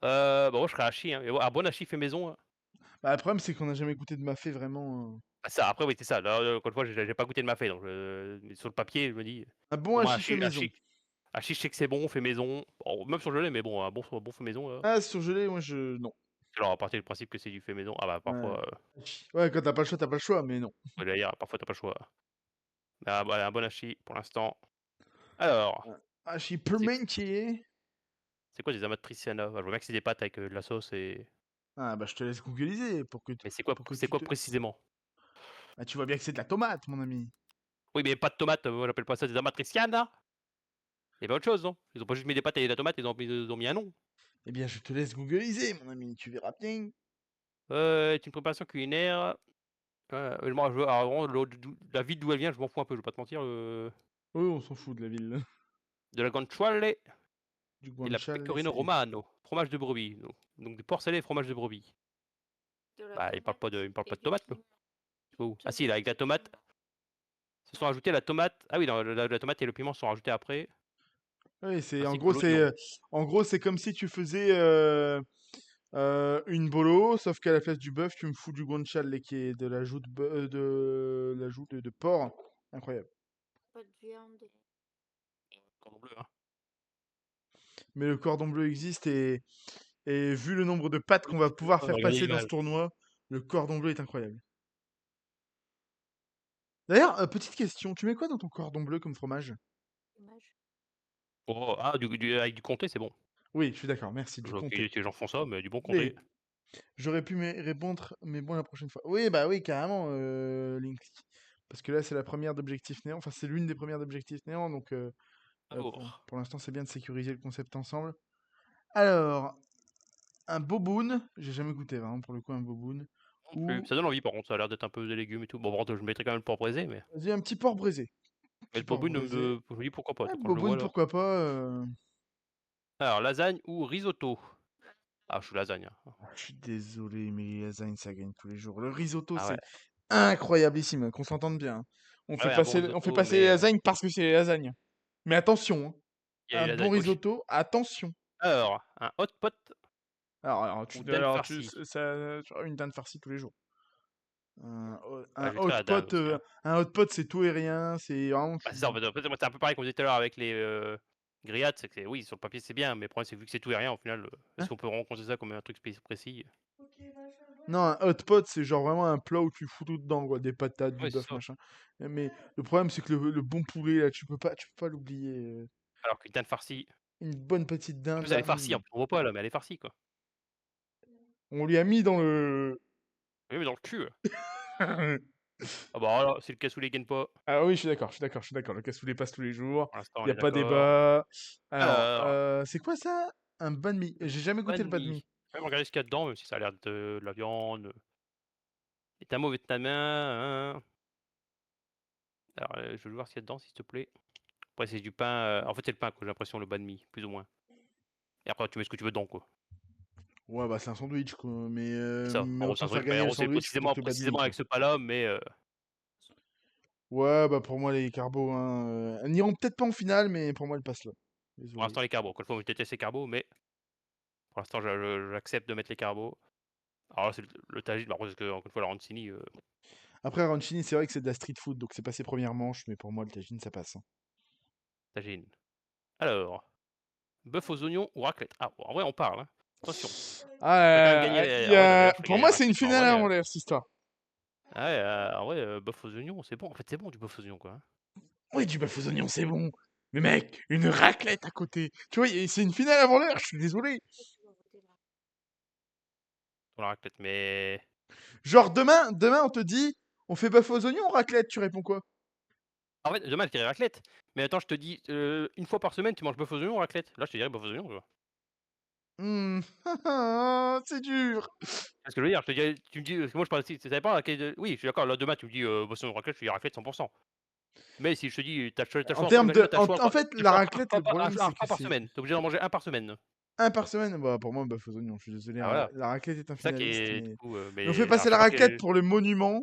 Bah, moi je serais hachis, hein, mais bon, un bon hachis fait maison, Bah, le problème, c'est qu'on n'a jamais goûté de mafé vraiment, bah, ça après oui, c'est ça, là, encore une fois, j'ai pas goûté de mafé, donc mais sur le papier, je me dis, un bon pour moi, hachis fait maison. hachis, je sais que c'est bon, fait maison, bon, même surgelé, mais bon, un bon fait maison, là. Ah, surgelé, moi, je non. Alors à partir du principe que c'est du fait maison, ah bah, Ouais, parfois, hachis. Ouais, quand t'as pas le choix, tu pas le choix, mais non. ouais, d'ailleurs, parfois tu pas le choix. Ah bah, un bon hachis pour l'instant. Alors, Ouais. Hachis c'est parmentier. c'est quoi des amatriciana? Bah, je vois bien que c'est des pâtes avec, de la sauce et Ah, bah, je te laisse googliser mais pour que c'est tu quoi te précisément? bah, tu vois bien que c'est de la tomate, mon ami. Oui, mais pas de tomates, moi j'appelle pas ça des amatriciana. Il y avait autre chose, non? Ils ont pas juste mis des pâtes et de la tomate, ils ont mis un nom. Eh bien, je te laisse googliser, mon ami, tu verras bien. Est une préparation culinaire, moi je veux alors vraiment d'où la ville d'où elle vient, je m'en fous un peu, je vais pas te mentir, Oui, on s'en fout de la ville. de la guanciale Du et la guanciale, pecorino c'est romano, fromage de brebis, donc du porc salé et fromage de brebis. De la Bah, tomate il me parle pas et de des tomate, quoi. piments. Tu vois où? Ah si, là, avec Tomate la et tomate, piment. se sont rajoutés la tomate ah oui, non, la tomate et le piment sont rajoutés après, oui, c'est ainsi que l'oignon. en gros, c'est comme si tu faisais, une bolo, sauf qu'à la place du bœuf, tu me fous du guanciale qui est de l'ajout de l'ajout de porc. Incroyable. Pas de viande. Cordon bleu, hein. Mais le cordon bleu existe et vu le nombre de pâtes qu'on va pouvoir faire Regardez passer dans ce l'image. tournoi, le cordon bleu est incroyable. D'ailleurs, petite question, tu mets quoi dans ton cordon bleu comme fromage? Fromage. Oh, ah du avec du comté, c'est bon. Oui, je suis d'accord, merci, Je du vois qu'il y comté. a des gens font ça, mais du bon comté. Oui, j'aurais pu répondre, mais bon, la prochaine fois. Oui, bah oui, carrément, Linksy. Parce que là, c'est la première d'Objectif Néant. Enfin, c'est l'une des premières d'Objectif Néant. Donc, Alors, pour l'instant, c'est bien de sécuriser le concept ensemble. Alors, un boboon. J'ai jamais goûté, vraiment, pour le coup, un boboon. non plus. ou Ça donne envie par contre, ça a l'air d'être un peu des légumes et tout. Bon, par contre, je mettrais quand même le porc braisé, mais vas-y, un petit porc braisé. mais Petit le porc bourboule ne braisé. me je me dis pourquoi pas, Ouais, quand je le vois boboon, là. pourquoi pas. Alors lasagne ou risotto? Ah, je suis lasagne, hein. Je suis désolé, mais les lasagnes, ça gagne tous les jours. Le risotto, Ah ouais. c'est incroyablissime, qu'on s'entende bien, hein. Ah ouais, un bon On fait risotto, passer les mais lasagnes parce que c'est les lasagnes. Mais attention, hein. il y a les Un bon lasagnes oui. risotto, attention. Alors, un hot pot ou dinde Alors farcie? tu auras une dinde farcie tous les jours. Ah, je mettrais la dinde aussi, hein. Un hot pot, c'est tout et rien, c'est vraiment. Bah, c'est ça, en fait, moi, c'est un peu pareil qu'on disait tout à l'heure avec les, grillades, c'est que oui, sur le papier, c'est bien, mais le problème, c'est que vu que c'est tout et rien, au final, Hein? est-ce qu'on peut rencontrer ça comme un truc précis? Non, un hot pot, c'est genre vraiment un plat où tu fous tout dedans, quoi. Des patates, du Ouais, c'est bœuf, ça. machin. Mais le problème, c'est que le bon poulet, là, tu peux pas l'oublier. Alors qu'une dinde farcie Une bonne petite en dinde, plus, elle là. est farcie, en plus, on voit pas là, mais elle est farcie, quoi. On lui a mis dans le. Oui, mais dans le cul, Ah bah, alors là, si le cassoulet gagne pas, Ah oui, je suis d'accord, je suis d'accord, je suis d'accord. Le cassoulet passe tous les jours. pour l'instant, Il on y a est pas d'accord. débat. Alors, Alors, c'est quoi ça? Un banh mi. J'ai jamais goûté banh le banh mi. mi. Même regarder ce qu'il y a dedans, même si ça a l'air de la viande, des tamots vietnamiens, alors, je veux voir ce qu'il y a dedans, s'il te plaît. Après, c'est du pain, en fait, c'est le pain, quoi, j'ai l'impression, le banh mi, plus ou moins. Et après, tu mets ce que tu veux dedans, quoi. Ouais, bah c'est un sandwich, quoi. C'est ça. Mais En gros, c'est autant un faire truc, mais gagner en le gros, c'est sandwich plutôt précisément que le banh mi, précisément quoi. avec ce pas-là, mais Ouais, bah pour moi, les carbos, hein, elles n'iront peut-être pas en finale, mais pour moi, elles passent là. pour Désolé. l'instant, les carbos. Encore une fois, on va tester ces carbos, mais pour l'instant, j'accepte de mettre les carbos. Alors là, c'est le tagine, par contre, parce que, encore une fois, la rancini, Après, arancini, c'est vrai que c'est de la street food, donc c'est pas ses premières manches, mais pour moi, le tagine, ça passe, hein. tagine. Alors, bœuf aux oignons ou raclette? Ah, bon, en vrai, on parle, hein. Attention, ferait quand même gagner les en vrai, là, ferait Pour gagner la moi, c'est une raclette, mais en finale vrai, avant l'air, cette histoire. ah ouais, en vrai, bœuf aux oignons, c'est bon. En fait, c'est bon, du bœuf aux oignons, quoi, hein. Oui, du bœuf aux oignons, c'est bon. Mais mec, une raclette à côté. Tu vois, c'est une finale avant l'heure, je suis désolé. Pourquoi tu vas voter là? Pour la raclette, mais Genre, demain, on te dit, on fait bœuf aux oignons ou raclette, tu réponds quoi? en fait, demain, je dirais raclette. Mais attends, je te dis, 1 fois par semaine, tu manges bœuf aux oignons ou raclette? Là, je te dirais bœuf aux oignons, tu vois? Hmm, c'est dur. Parce que je veux dire, je te dirais tu me dis, parce que moi, je parle aussi ça dépend à quel oui, je suis d'accord, là, demain, tu me dis, bœuf aux oignons raclette, je te dis raclette 100. Mais si je te dis, tu as le choix entre imagine, tu as le choix En entre fait, tu as le la choix entre raclette, le problème, un c'est que repas par c'est semaine. Tu es obligé d'en manger un par semaine. un par semaine. Bah, pour moi, bœuf aux oignons, je suis désolé, Ah hein, voilà, la raclette est un c'est ça qui finaliste, est du mais coup, on fait mais alors passer je la sais pas raclette quel pour le monument,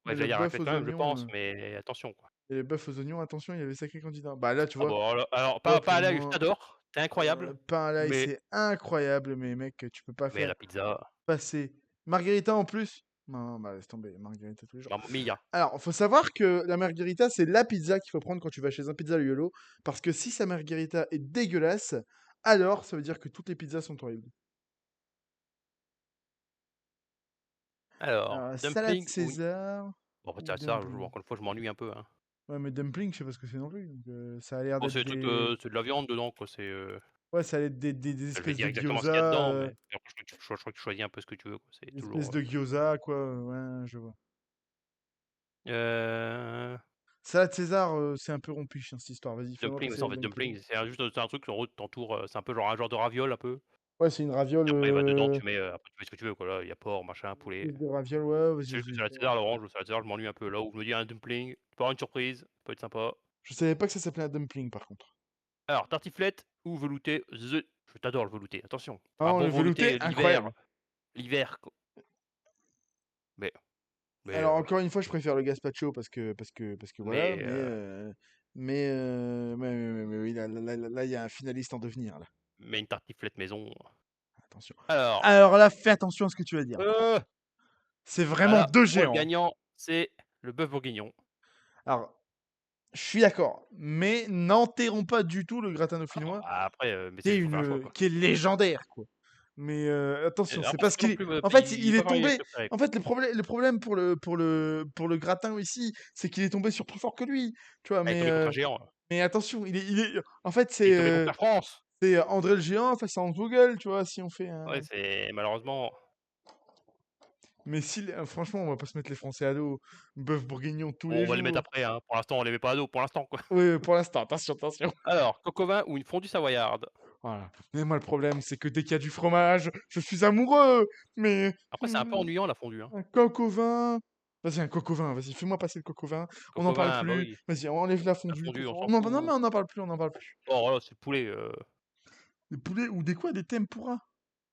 ouais, mais j'allais le dire bœuf raclette aux quand même, je oignons, pense, mais attention, quoi. et le bœuf aux oignons, attention, il y avait sacré candidat. Bah là, Ah bon, alors tu vois, pas pour à l'ail, je moi, t'adore, tu es incroyable, pain à l'ail, mais c'est incroyable, mais mec, tu peux pas faire la pizza, passer margarita en plus. Non, bah laisse tomber, margarita tous les jours. Mamma mia. Alors, faut savoir que la margarita, c'est la pizza qu'il faut prendre quand tu vas chez un pizzaiolo, parce que si sa margarita est dégueulasse, alors ça veut dire que toutes les pizzas sont horribles. Alors, Salade dumpling ou César bon, en fait, ou ça, dumpling. encore une fois, je m'ennuie un peu, hein. Ouais, mais dumpling, je sais pas ce que c'est non plus. Donc, ça a l'air Bon, c'est d'être des trucs, des. c'est de la viande dedans, quoi, Ouais, ça a l'air des je vais espèces dire de exactement ce gyoza, qu'il y a dedans, mais après je crois que tu choisis un peu ce que tu veux, quoi, c'est des espèces toujours, de gyoza, quoi. Ouais, je vois. heu, Salade César, c'est un peu rompiche, hein, cette histoire. Vas-y, fais-moi dumpling, mais passer ça, en les fait, dumplings. dumpling, c'est juste, c'est un truc, en gros, tu entoures, c'est un peu genre un genre de raviole un peu Ouais, c'est une raviole. et après, bah, dedans, tu mets, après tu mets ce que tu veux, quoi, là, il y a porc, machin, poulet. Espèce de raviole, ouais, C'est vas-y, juste que vas-y. salade César, l'orange, le salade César, je m'ennuie un peu. Là où je me dis un dumpling, tu peux avoir une surprise, ça peut être sympa. Je savais pas que ça s'appelait un dumpling, par contre. Alors, tartiflette ou velouté, je t'adore le velouté, attention. Ah Un non, bon le velouté, velouté incroyable. l'hiver, mais mais Alors, heu, encore une fois, je préfère le gazpacho parce que voilà, mais heu, mais oui, là, il y a un finaliste en devenir, là. mais une tartiflette maison. Attention. Alors, Alors là, fais attention à ce que tu vas dire. heu, C'est ah vraiment là, deux pour moi, le géants. gagnant, c'est le bœuf bourguignon. Alors, je suis d'accord, mais n'enterrons pas du tout le gratin Alors, dauphinois, après, mais c'est il faut faire un choix, quoi. qui est légendaire, quoi. Mais Et attention, c'est après, c'est parce pas non qu'il est. plus, En fait, il est il pas est parmi mes tombé. préférés, En quoi. fait, le problème pour le gratin ici, c'est qu'il est tombé sur plus fort que lui. Tu vois, Ah, il est tombé contre un géant, mais attention, en fait, il est tombé contre la France! c'est André le géant face à Hans Vogel, tu vois, si on fait Ouais, un. c'est malheureusement Mais si, franchement, on va pas se mettre les Français à dos. Bœuf bourguignon tous bon, les on va les mettre jours. après, hein. Pour l'instant, on les met pas à dos, pour l'instant, quoi. Oui, pour l'instant, attention, attention. Alors, coq au vin ou une fondue savoyarde? Voilà. Mais moi, le problème, c'est que dès qu'il y a du fromage, je suis amoureux. Mais Après, c'est un peu ennuyant la fondue, hein. un coq au vin. Vas-y, un coq au vin. Vas-y, fais-moi passer le coq au vin. On Coq n'en au parle vin, bah plus. oui. Vas-y, on enlève la La fondue. fondue, on s'en Non, non, mais fout. on n'en parle plus. On n'en parle plus. Oh voilà, c'est le poulet. Des poulets ou des quoi? Des tempura?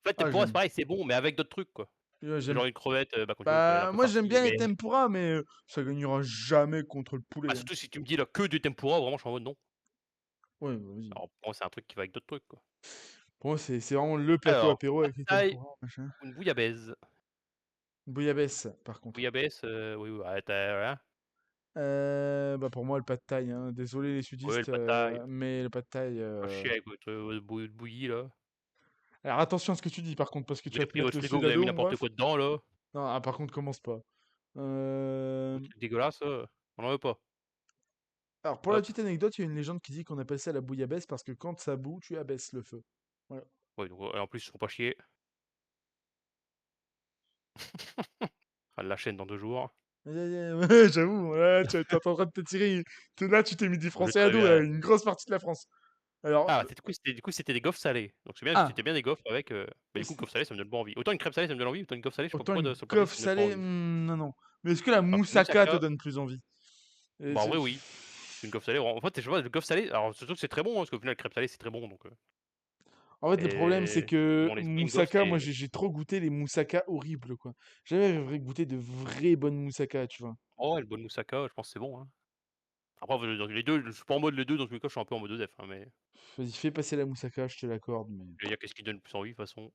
En fait, Ah, tempura, c'est j'aime. pareil, c'est bon, mais avec d'autres trucs, quoi. J'aime. Genre une crevette, bah, comme tu veux, crevette un Bah, peu moi, j'aime farcie, bien les mais tempura, mais ça gagnera jamais contre le bah, poulet, hein. surtout si tu me dis là que du tempura, vraiment, je suis en mode non. Ouais, bah, vas-y. Alors pour moi, c'est un truc qui va avec d'autres trucs, quoi. Pour moi, c'est vraiment le plateau Alors, apéro pad avec les thaï tempura, machin. ou une bouillabaisse? Bouillabaisse, par contre. Bouillabaisse, oui, oui, ouais, tu voilà. Bah, pour moi, le pad thaï, hein. Désolé les Ouais, le sudistes, pad thaï. mais le pad thaï. Pas chier avec votre, bouilli là. Alors attention à ce que tu dis, par contre, parce que Vous tu vas avez te pris mettre votre le frigo, vous avez mis sudado, mon n'importe ref. quoi dedans là. Non, ah, par contre, commence pas. Un Euh, truc dégueulasse, on en veut pas. Alors, pour la Hop. petite anecdote, il y a une légende qui dit qu'on appelle ça la bouillabaisse parce que quand ça bout, tu abaisses le feu. Voilà. Ouais, donc, en plus, ils se font pas chier. Ah, la chaîne dans 2 jours. Ouais, j'avoue, ouais, tu es en train de te tirer. Là, tu t'es mis du Je français très ado, là, bien. une grosse partie de la France. Alors, Ah, c'était des gaufres salées. Donc c'est bien, ah, c'était bien des gaufres avec, bah, du coup, gaufres salées, ça me donne pas envie. Autant une crêpe salée, ça me donne envie, autant une gaufre salée, je sais pas autant pourquoi une de sur le papier, gaufre ça me donne pas salée, envie. non, non. Mais est-ce que la Alors que moussaka te moussaka, donne plus envie? Et bah, en c'est- vrai, oui. Une gaufre salée, en fait, je vois, une gaufre salée, alors surtout que c'est très bon, hein, parce qu'au final, crêpe salée, c'est très bon, donc En fait, le problème, c'est et dans que mon esprit, une gaufre, moussaka, moi, c'est j'ai trop goûté les moussaka horribles, quoi. J'avais goûté de vraies bonnes moussaka, tu vois. oh ouais, le bon moussaka, je pense que c'est bon, hein. Après, dans les 2, je suis pas en mode les 2 dans tous les cas, je suis un peu en mode EDF, hein, mais Vas-y, fais passer la moussaka, je te l'accorde, mais je veux dire, qu'est-ce qui donne le plus envie, de toute façon?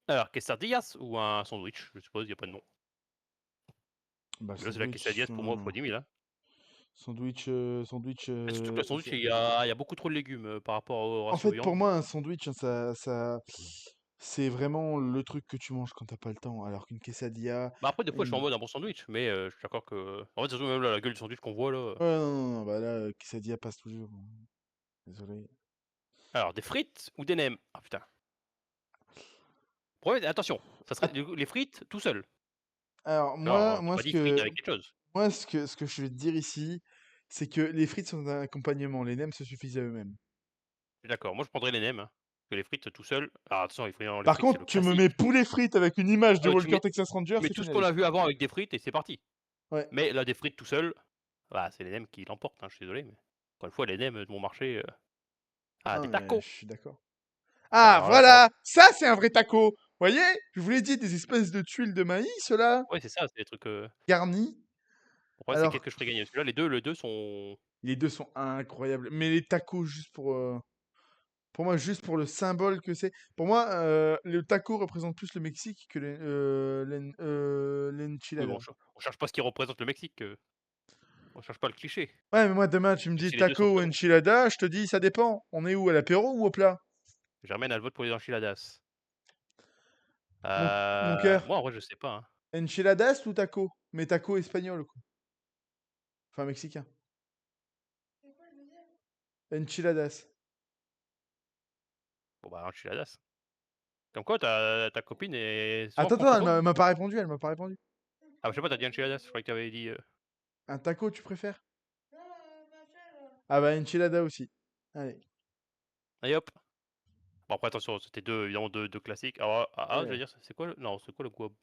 Alors, quesadillas ou un sandwich? Je suppose, il y a pas de nom. bah, Mais là, c'est la sandwich, quesadillas pour moi fois 10 000, hein. sandwich. Mais surtout que le sandwich, il y a beaucoup trop de légumes, par rapport au En ratio fait, pour viande. moi, un sandwich, hein, c'est vraiment le truc que tu manges quand t'as pas le temps. Alors qu'une quesadilla, Bah, après, des fois, je suis en une... mode un bon sandwich, mais je suis d'accord que en fait, surtout même là, la gueule du sandwich qu'on voit là, Ouais, non, non, non, bah là, quesadilla passe toujours, hein. Désolé. alors des frites ou des nems? Ah putain. Problème attention, ça serait Att- du coup les frites tout seul. Alors, Genre, tu pas dit frites avec quelque chose. ce que je vais te dire ici, c'est que les frites sont un accompagnement. Les nems se suffisent à eux-mêmes. Je suis d'accord, moi je prendrais les nems, hein, parce que les frites tout seul alors attention, les Par frites, c'est contre, le tu me mets classique. poulet frites avec une image de Ah, Walker Texas Ranger, tu mets c'est tout ce qu'on finaliste. a vu avant avec des frites et c'est parti. Ouais. Mais là, des frites tout seul, bah, c'est les nems qui l'emportent, hein, je suis désolé, mais encore une fois, les nems de mon marché, ah, Ah, des mais tacos. je suis d'accord. Ah, Alors là, par voilà! contre Ça, c'est un vrai taco! Voyez? Je vous l'ai dit, des espèces de tuiles de maïs, là, ouais, c'est ça, c'est des trucs, garnies. le problème, c'est qu'est-ce Alors, que je ferais gagner? Parce que là, les 2 sont les deux sont incroyables. Mais les tacos, juste pour moi, juste pour le symbole que c'est. Pour moi, le taco représente plus le Mexique que oui, bon, l'enchilada. on cherche pas ce qui représente le Mexique, on cherche pas le cliché. Ouais, mais moi, demain, tu me Même dis si les 2 sont taco ou très bons. enchilada, je te dis, ça dépend. On est où, à l'apéro ou au plat? Germaine, elle vote pour les enchiladas. Mon cœur. Moi, en vrai, je sais pas, hein. Enchiladas ou taco? Mais taco espagnol, quoi. Enfin, mexicain. Enchiladas. Bon, bah, enchiladas. Comme quoi, ta copine est souvent Attends, attends, francophone. elle m'a pas répondu, elle m'a pas répondu. Ah, bah, je sais pas, tu dit enchiladas, je croyais que tu dit, Un taco, tu préfères? Ah bah, enchilada aussi. Allez. allez hop. Bon, après, attention, c'était évidemment 2 classiques. Alors, j'allais Ouais. dire, c'est quoi le non, c'est quoi le guab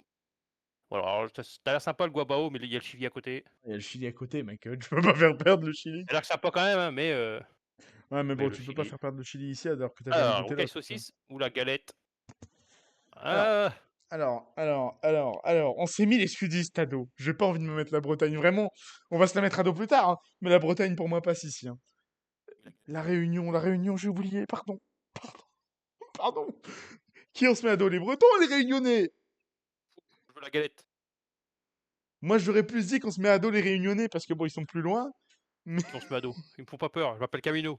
voilà, alors ça l'air sympa le guabao, mais il y a le chili à côté. Il y a le Chili à côté, mec. Tu peux pas faire perdre le Chili. Ça a l'air sympa quand même, hein, Ouais, mais mais bon, le tu peux pas chili faire perdre le Chili ici alors que t'as jamais alors, goûté rocaille l'autre, tu vois. saucisse ou la galette? Alors, Ah! on s'est mis les sudistes à dos. J'ai pas envie de me mettre la Bretagne. Vraiment, on va se la mettre à dos plus tard, hein. Mais la Bretagne, pour moi, passe ici, hein. La Réunion, j'ai oublié. Pardon. Pardon. Qui on se met à dos? Les Bretons ou les Réunionnais? Je veux la galette. Moi, j'aurais plus dit qu'on se met à dos les Réunionnais parce que bon, ils sont plus loin. Mais Sinon, on se met à dos. Ils me font pas peur, je m'appelle Camino.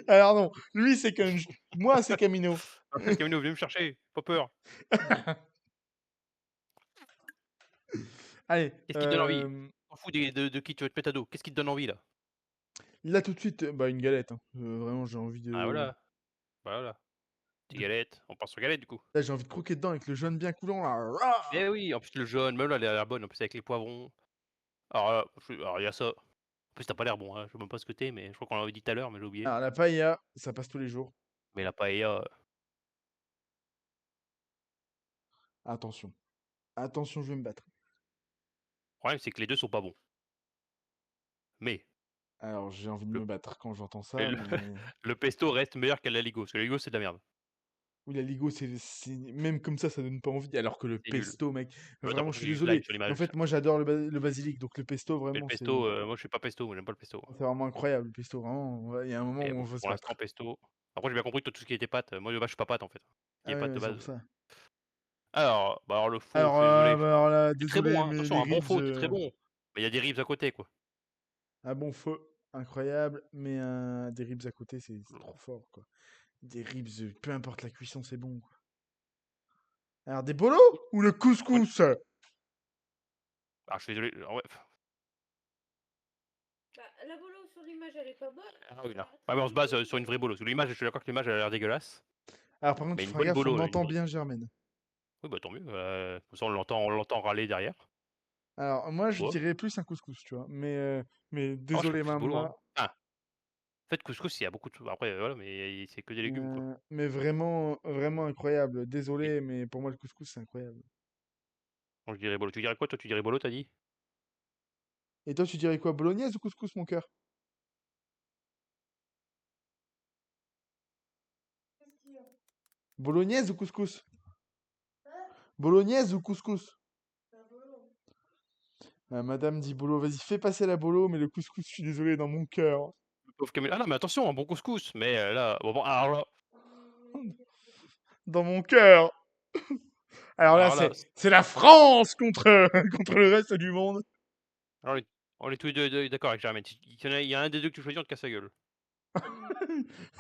alors non, lui c'est Kunj. Moi, c'est Camino. Je m'appelle Camino, venez me chercher, pas peur. Allez, Qu'est-ce qui te donne envie? On s'en fout de qui tu veux te mettre à dos. Qu'est-ce qui te donne envie, là? là tout de suite, bah une galette, hein. Vraiment, j'ai envie Ah de, voilà, bah voilà. Petite galette, on part sur galette, du coup. là, j'ai envie de croquer dedans avec le jaune bien coulant là. Rah. Eh oui, en plus le jaune, même là, elle a l'air bonne, en plus avec les poivrons. Alors, il y a ça. En plus, t'as pas l'air bon, hein. Je sais même pas ce que t'es, mais je crois qu'on l'avait dit tout à l'heure, mais j'ai oublié. Alors, la paella, ça passe tous les jours. Mais la paella, Attention. Attention, je vais me battre. le problème, c'est que les deux sont pas bons. Mais Alors, j'ai envie de le, me battre quand j'entends mais ça, le, mais... le pesto reste meilleur qu'à la Ligo, parce que la Ligo, c'est de la merde. Oui, la Ligo, même comme ça donne pas envie. Alors que le C'est nul. pesto, mec, Bah, t'as vraiment, je suis du slime désolé. sur Mais en l'image. fait, moi, j'adore le basilic, donc le pesto, Mais le vraiment, pesto, moi, je suis pas pesto, moi, j'aime pas le pesto. c'est vraiment incroyable, le pesto. Vraiment, il y a un moment Mais où bon, on va se pour l'instant, battre. pesto. Après, j'ai bien compris que toi, tout ce qui était pâtes, moi, de base, je suis pas pâte, en fait. Ce qui Ah est pâte ouais, de c'est pour base. ça. Alors le faux, je Alors, suis désolé. bah, alors là, T'es très bon, désolé, hein. mais Attention, les un bon ribs, faux, t'es très bon. Mais il y a des ribs à côté, quoi. un bon feu, incroyable, mais des ribs à côté, c'est trop fort, quoi. Des ribs, peu importe la cuisson, c'est bon, quoi. Alors, des bolos ou le Ouais. couscous? Ah, je suis désolé. Ouais. Bah, la bolo sur l'image, elle est pas bonne. Ah oui, là. Bah, Ah, mais on se base tranquille. sur une vraie bolo. Sur l'image, je suis d'accord que l'image, elle a l'air dégueulasse. Alors, par contre, Mais tu une feras bonne gaffe, on bolo, entend bien Germaine. Oui, bah tant mieux. Comme ça, on l'entend râler derrière. Alors, moi, je Bon. dirais plus un couscous, tu vois. Mais Moi, je fais désolé, plus bolo, maman. hein. Ah, en fait, couscous, il y a beaucoup de. Après, voilà, mais c'est que des légumes, quoi. Mais vraiment, vraiment incroyable. Oui. Désolé, mais pour moi, le couscous, c'est incroyable. Moi, je dirais bolo. Tu dirais quoi, toi? Tu dirais bolo, t'as dit? Et toi, tu dirais quoi? Bolognaise ou couscous, mon cœur? Bolognaise ou couscous? Bolognaise ou couscous? Madame dit bolo, vas-y, fais passer la bolo, mais le couscous, je suis désolé, dans mon cœur. Le pauvre Camille. Ah non, mais attention, un bon couscous. Mais là, bon, alors là, Dans mon cœur. Alors là, alors là, c'est la France contre, contre le reste du monde. alors, on est tous les deux d'accord avec Germaine. Il y a un des deux que tu choisis, on te casse la gueule.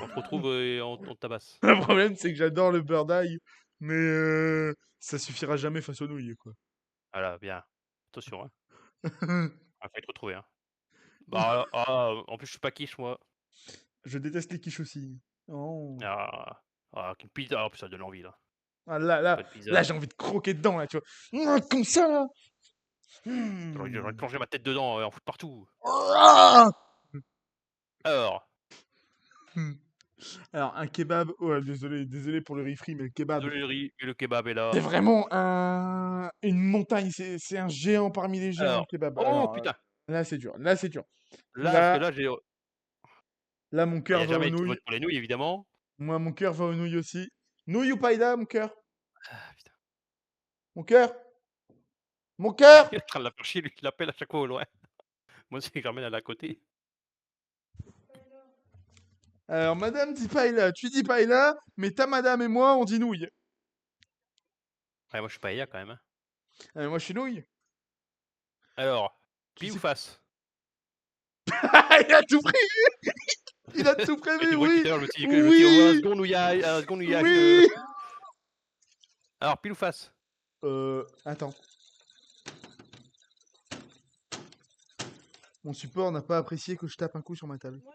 On te retrouve et on te tabasse. Le problème, c'est que j'adore le beurre d'ail, mais ça suffira jamais face aux nouilles, quoi. Voilà, bien. Attention, hein. Ah, faut te retrouver, hein. Bah, en plus, je suis pas quiche, moi. Je déteste les quiches aussi. Oh. Ah, qu'une pizza. Ah, en plus, ça donne envie, là. Ah, là, Un là, peu de là, pizza. j'ai envie de croquer dedans, là, tu vois. Comme ça, là. J'aurais plongé ma tête dedans et en foutre partout. Ah. Alors, Alors, un kebab. Oh, désolé, désolé pour le riz frit, mais le kebab, de le riz et le kebab est là. c'est vraiment une montagne. C'est un géant parmi les géants, le Alors, kebab. oh Alors, putain! là, c'est dur. Là, c'est dur. Là, parce que Là, là, j'ai. là, mon Il y cœur a va aux Germaine qui nouilles. vote pour les nouilles, évidemment. Moi, mon cœur va aux nouilles aussi. Nouilles ou paella, mon cœur? Ah, putain. Mon cœur? Mon cœur? Il est en train de la faire chier, lui, qui l'appelle à chaque fois au loin. Moi, c'est que Germaine, elle est à côté. Alors, madame dit paella, tu dis paella, mais ta madame et moi, on dit nouilles. Ouais, moi, je suis paella quand même, hein. Moi, je suis nouille. Alors, Tu pile ou sais... face? Il a tout prévu. Il a tout J'ai prévu, du bruit depuis oui. tout à l'heure, je me suis dit, oh, à la Oui. seconde où il y a, à la seconde où il y a une. Oui. Alors, pile ou face? Attends. Mon support n'a pas apprécié que je tape un coup sur ma table. Moi,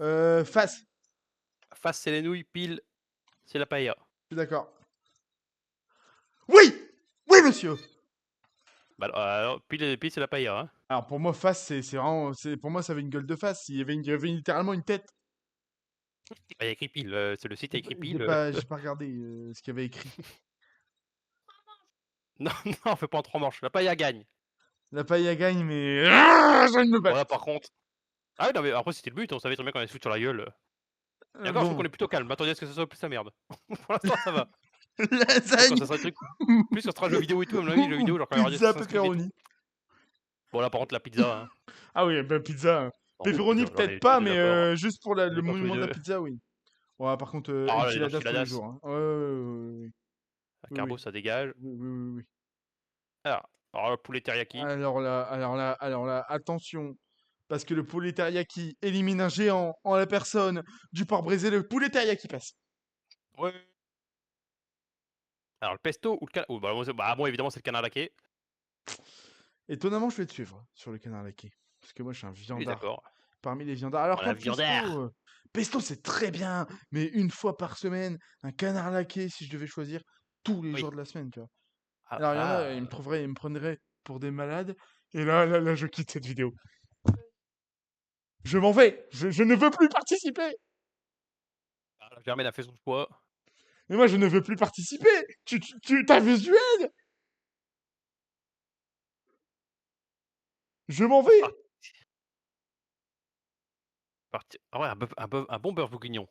je... Face. Face, c'est les nouilles, pile, c'est la paella. Je suis d'accord. Oui. Oui, monsieur. Bah, alors, pile, c'est la paella, hein. Alors, pour moi, face, c'est vraiment... Pour moi, ça avait une gueule de face. Il y avait littéralement une tête. Bah, il y a écrit pile, c'est le site, il y a écrit pile. J'ai pas regardé ce qu'il y avait écrit. Non, non, on fait pas en 3 manches. La paella gagne. La paella gagne, mais... Ah, j'ai envie de me battre. Voilà, par contre. Ah oui, non, mais après, c'était le but, on savait très bien qu'on allait se foutre sur la gueule. Et encore, je trouve Bon. qu'on est plutôt calme. M'attendez à ce que ça soit plus la merde. Pour l'instant, ça va. Quand Lasagne ça sera le truc. Plus quand ça sera jeu vidéo et tout, à mon avis, jeu vidéo, genre quand il y aura des pizza Assassin's Creed et tout. pepperoni. Bon, là, par contre, la pizza, hein. Ah oui, bah pizza. En gros, Pepperoni pizza, peut-être pas, tous les deux mais d'accord. juste pour On est le d'accord tous les monument de la deux. pizza, oui. Ouais, par contre, Ah, les enchiladas tous les enchiladas. jours. Hein. Ouais, ouais, La oui, carbo, oui, ça dégage. oui, oui, oui, oui. Alors le poulet teriyaki. Alors là, attention. Parce que le poulet teriyaki élimine un géant en la personne du porc braisé, le poulet teriyaki passe. Ouais. Alors le pesto ou le canard. Moi, évidemment, c'est le canard laqué. Étonnamment, je vais te suivre sur le canard laqué. Parce que moi, je suis un Oui, viandard. d'accord. Parmi les viandards. Alors Voilà, quand pesto, viandard. pesto c'est très bien, mais une fois par semaine, un canard laqué, si je devais choisir tous les Oui. jours de la semaine, tu vois. Ah, Alors il y en a, ah, ils me prendraient pour des malades. Et là, je quitte cette vidéo. Je m'en vais. Je ne veux plus participer. Ah, Germaine a fait son choix. Mais moi, je ne veux plus participer. Tu t'as visuel. Je m'en vais. Ah, Ah ouais, un bon beurre bourguignon.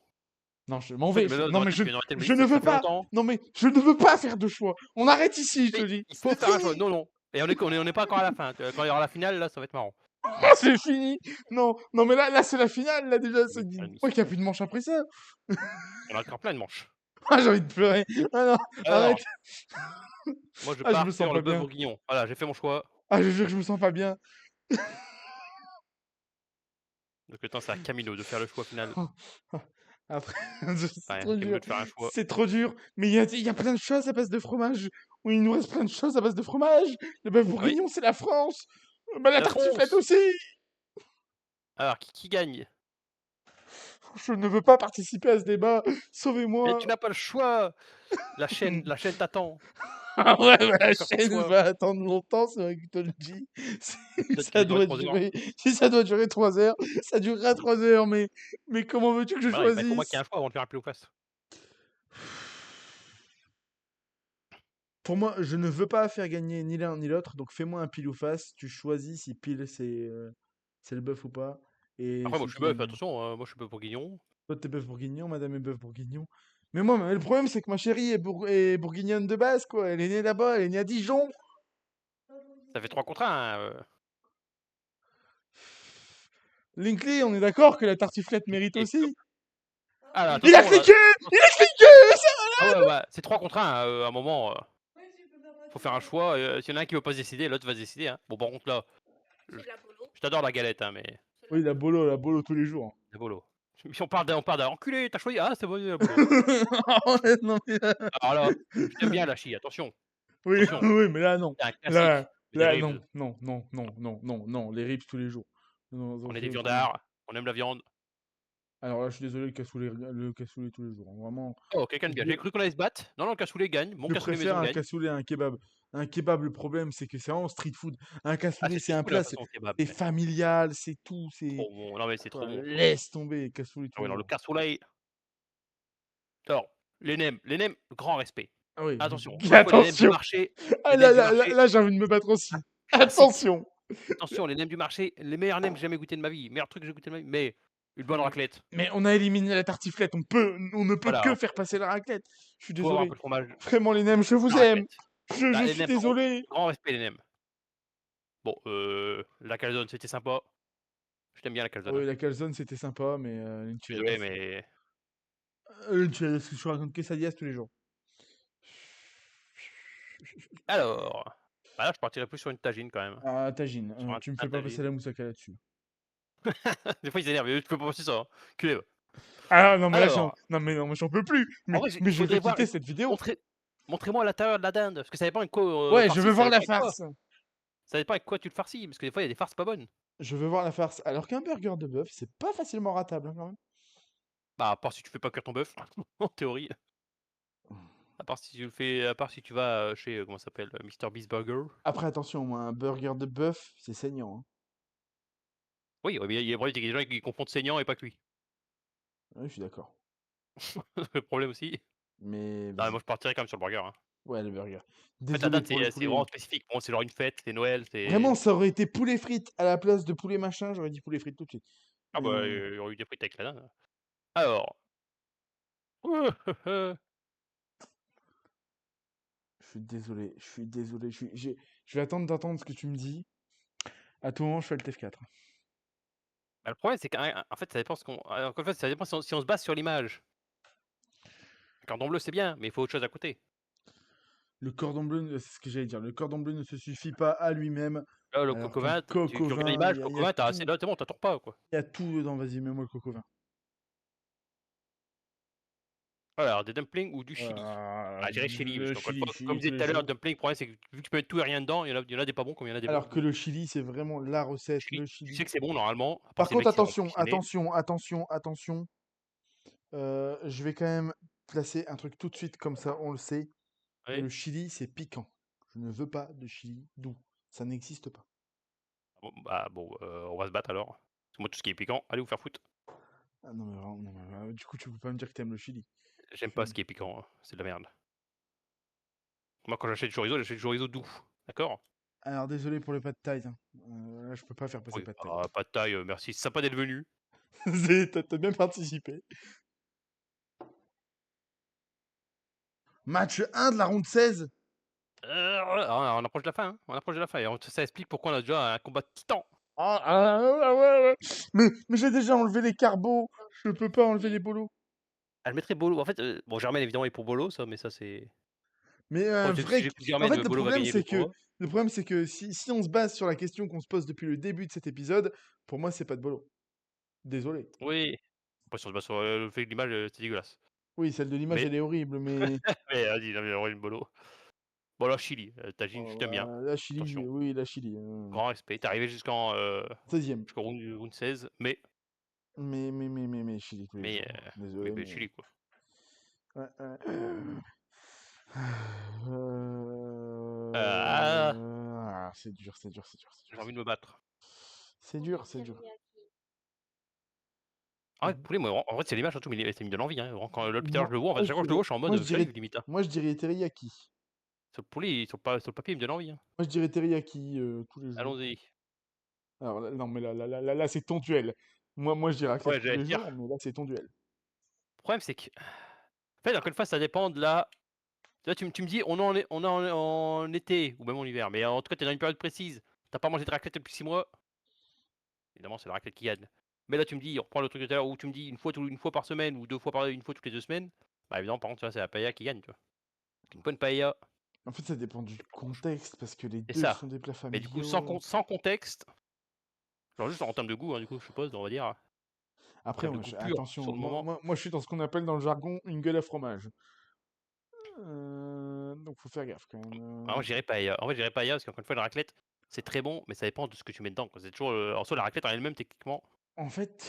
Non, je m'en En fait, vais. mais là, Non, dans ma mais tête, dans ma tête, je me dis, je ne ça veux fait pas. longtemps. Non, mais je ne veux pas faire de choix. On arrête ici, je te Mais dis. il faut C'est faire un choix. fini. Non, non. Et on est pas encore à la fin. Quand il y aura la finale, là, ça va être marrant. Ah, c'est fini. Non, non, mais là, c'est la finale. Là, déjà, c'est Ah, moi qui a plus de manche après ça. On a encore plein de manches. Ah, j'ai envie de pleurer. Ah non, Alors, arrête. moi, je Ah, je pars me sens sur pas le beurre bien. bourguignon. Voilà, j'ai fait mon choix. Ah, je jure que je me sens pas bien. Donc, le temps, c'est à Camino de faire le choix final. Ah, ah. Après, c'est Enfin, trop Camino dur. de faire un choix. C'est trop dur. Mais il y a plein de choses à base de fromage. Oui, il nous reste plein de choses à base de fromage. Le bœuf Oui, bourguignon, c'est la France. Bah, la la tartiflette France. aussi. Alors, qui gagne? Je ne veux pas participer à ce débat. Mais Sauvez-moi. tu n'as pas le choix. La chaîne t'attend. Ah ouais, bah, la Tu faire ton chaîne choix. va attendre longtemps, c'est vrai que je te le dis. Peut-être qu'il Ça va durer doit 3 heures. durer. Si ça doit durer 3 heures, ça durera 3 heures. Mais comment veux-tu que je Voilà, il va être au moins qu'il y ait choisisse? un choix avant de faire un pile ou face. Pour moi, je ne veux pas faire gagner ni l'un ni l'autre, donc fais-moi un pile ou face. Tu choisis si pile c'est le bœuf ou pas. Et Après, moi, c'est je suis qui? bœuf, attention, moi, je suis bœuf bourguignon. Toi, t'es bœuf bourguignon, madame est bœuf bourguignon. Mais le problème, c'est que ma chérie est bourguignonne de base, quoi. Elle est née là-bas, elle est née à Dijon. Ça fait 3 contre 1. Linkley, on est d'accord que la tartiflette mérite Et aussi. ah là, Il a attention, là. cliqué! Il a cliqué! Ah ouais, bah, c'est 3 contre 1, à un moment, faut faire un choix. S'il y en a un qui veut pas se décider, l'autre va se décider. Hein. Bon, par contre, là, je, C'est de la bolo. je t'adore la galette, hein, mais C'est de Oui, la bolo. la bolo tous les jours. la bolo. Si on parle d'un enculé, t'as choisi. Ah, c'est bon, la bolo. Non, mais Alors là, je t'aime bien la chie, attention. oui, Attention, oui, mais là, non. c'est un Là, classique des non, ribs. non, non, non, non, non, non, les ribs tous les jours. Non, non, On est des vraiment. viandards, on aime la viande. Alors là, je suis désolé, le cassoulet tous les jours. Vraiment, Oh, quelqu'un de bien. je, J'ai cru qu'on allait se battre. Non, non, le cassoulet gagne. Mon je cassoulet préfère maison un gagne. cassoulet à un kebab. Un kebab, le problème, c'est que c'est vraiment street food. Un Ah, cassoulet, c'est c'est street un food, de plat, toute façon, au kebab. c'est Mais familial, c'est tout, c'est... trop bon. Non, mais c'est trop bon. Laisse tomber, cassoulet Ah tous ouais, les non, le jours. cassoulet. Alors, les nems, grand respect. Ah oui, Attention, encore une fois, les nems du attention. marché. Ah Les nems du marché, là, j'ai envie de me battre aussi. classique. Attention. Attention, les nems du marché, les meilleurs nems que j'ai jamais goûté de ma vie. Meilleur truc que j'ai goûté de ma vie. Mais une bonne raclette. Mais on a éliminé la tartiflette, on ne peut que Voilà, faire passer la raclette. Je suis faut avoir un peu désolé. de fromage. Vraiment, les nems, je vous La aime. raclette. Je Là, les suis nems, par contre, désolé. grand respect, les nems. Bon, la calzone, c'était sympa. Je t'aime bien la Ah calzone. oui, Hein. la calzone, c'était sympa, mais Je suis désolé, mais. l'enchiladas, je raconte quesadillas tous les jours. Alors. Bah là, je partirais plus sur une tagine quand même. Ah, tagine, Sur tu me un fais pas passer tagine. la moussaka là-dessus. Des fois, ils s'énervent. Tu peux pas penser ça. Hein. Culé, va. Ah non, mais là, Alors, non, mais j'en peux plus. en vrai, Mais il je vais faudrait voir. quitter cette vidéo. Montrez, montrez-moi l'intérieur de la dinde. Parce que ça dépend avec quoi Ouais, je veux farci, ça voir dépend la avec quoi. farce. Ça dépend avec quoi tu le farcis. Parce que des fois, il y a des farces pas bonnes. Je veux voir la farce. Alors qu'un burger de bœuf, c'est pas facilement ratable, hein, quand même. Bah, à part si tu fais pas cuire ton bœuf, en théorie. À part si tu le fais, à part si tu vas chez, comment ça s'appelle, Mister Beast Burger. Après, attention, moi, un burger de bœuf, c'est saignant, hein. Oui, ouais, mais il y a des gens qui confondent saignant et pas cuit. Oui, je suis d'accord. Le problème aussi. Mais Ah, moi, vas-y. je partirais quand même sur le burger. Hein. Ouais, le burger. En fait, la Désolé dinde, pour le c'est poulet. vraiment spécifique. Pour moi, c'est genre une fête, c'est Noël, Vraiment, c'est. ça aurait été poulet frites à la place de poulet machin, j'aurais dit poulet frites tout de suite. Ah bah, Mais il y aurait eu des frites avec la dinde. Alors. je suis désolé, je vais attendre d'entendre ce que tu me dis. À tout moment, je fais le TF4. Bah, le problème, c'est qu'en fait, ça dépend ce qu'on. Encore une fois, ça dépend si on se base sur l'image. Le cordon bleu, c'est bien, mais il faut autre chose à côté. Le cordon bleu, c'est ce que j'allais dire. Le cordon bleu ne se suffit pas à lui-même. Là, le Alors coq au qu'un vin, coq au tu regardes vin, l'image, coq il y au a vin, t'as assez. tout. Là, c'est bon, t'attends pas, quoi. Il y a tout dedans. Vas-y, mets-moi le coq au vin. Alors, des dumplings ou du chili? Ah, Ah, je dirais chili, parce le qu'encore une fois, comme chili je tous disais les tout à l'heure, jours. dumpling, le problème, c'est que vu que tu peux mettre tout et rien dedans, il y en a des pas bons comme il y en a des bons. Alors que le chili, c'est vraiment la recette, Chili, le tu chili. sais que c'est bon normalement, à part Par si le contre, mec s'est attention, perfectionné. attention, attention, attention. Je vais quand même placer un truc tout de suite, comme ça, on le sait. Mais Oui. le chili, c'est piquant. Je ne veux pas de chili doux. Ça n'existe pas. On va se battre alors. Parce que moi, tout ce qui est piquant, allez vous faire foutre. Ah non, mais vraiment, non, mais du coup, tu peux pas me dire que t'aimes le chili. J'aime pas Tu- ce qui est piquant, hein, c'est de la merde. Moi, quand j'achète du chorizo doux, d'accord? Alors, désolé pour le pas de taille, hein. Là, je peux pas faire passer Oui, pas de taille. pas de taille, merci. C'est sympa d'être venu. T'as bien participé. Match 1 de la ronde 16. On approche de la fin, hein, on approche de la fin et ça explique pourquoi on a déjà un combat de titans. Ouais. Mais j'ai déjà enlevé les carbos. Je peux pas enlever les bolos. Elle mettrait Bolo. En fait, bon, Germaine évidemment est pour Bolo, ça, mais ça c'est. Mais Après, un si vrai. j'écoute En Germaine, fait, Bolo va gagner le tournoi. le problème, c'est que si on se base sur la question qu'on se pose depuis le début de cet épisode, pour moi, c'est pas de bolo. Désolé. Oui. Après, si on se base sur le fait que l'image, c'est dégueulasse. Oui, celle de l'image, Mais, elle est horrible, mais. mais vas-y, non, mais on va une Bolo. Bon, alors, Chili, Oh, je t'aime bien. la Chili, Attention, oui, la Chili. grand respect. T'es arrivé Seizième. jusqu'au round 16, mais, Mais Chili tous les mais, jours. euh, Désolé, mais mais. Chili, quoi. Ouais. Ah, C'est dur, c'est dur, c'est dur, c'est j'ai dur. envie de me battre. C'est dur, c'est dur. Ah ouais, poulet, moi, en vrai, c'est l'image surtout, mais ça me donne envie. Hein. Quand depuis tout à l'heure, Moi, je le vois, en fait, à chaque fois que je le vois, je suis en moi, mode crave, limite. Hein. moi, je dirais teriyaki. Sur le poulet, sur le papier, il me donne envie. Hein. Moi, je dirais teriyaki tous les jours. Allons-y. Alors là, non, mais là, c'est ton duel. Moi, je dirais raclette Ouais, tous j'allais les te dire. jours, mais là, c'est ton duel. Le problème, c'est que. En fait, encore une fois, ça dépend de la. Là, tu me dis, on est en été, ou même en hiver, mais en tout cas, tu es dans une période précise. T'as pas mangé de raclette depuis 6 mois. Évidemment, c'est la raclette qui gagne. Mais là, tu me dis, on reprend le truc de tout à l'heure, où tu me dis une fois par semaine, ou une fois toutes les 2 semaines. Bah, évidemment, par contre, tu vois, c'est la paella qui gagne, tu vois. Une bonne paella, En fait, ça dépend du c'est pas grand-chose. contexte, parce que les C'est deux ça. sont des plats Mais du coup, sans, familiaux. sans contexte, genre juste en termes de goût, hein, du coup, je suppose, on va dire. En Après, termes de goût pur, sur attention, le moment. moi, je suis dans ce qu'on appelle dans le jargon une gueule à fromage. Donc, faut faire gaffe quand même. Ah, moi, j'irais paella. En vrai, j'irais paella parce qu'encore une fois, la raclette, c'est très bon, mais ça dépend de ce que tu mets dedans, quoi. C'est toujours, en soi, la raclette en elle-même, techniquement, En fait,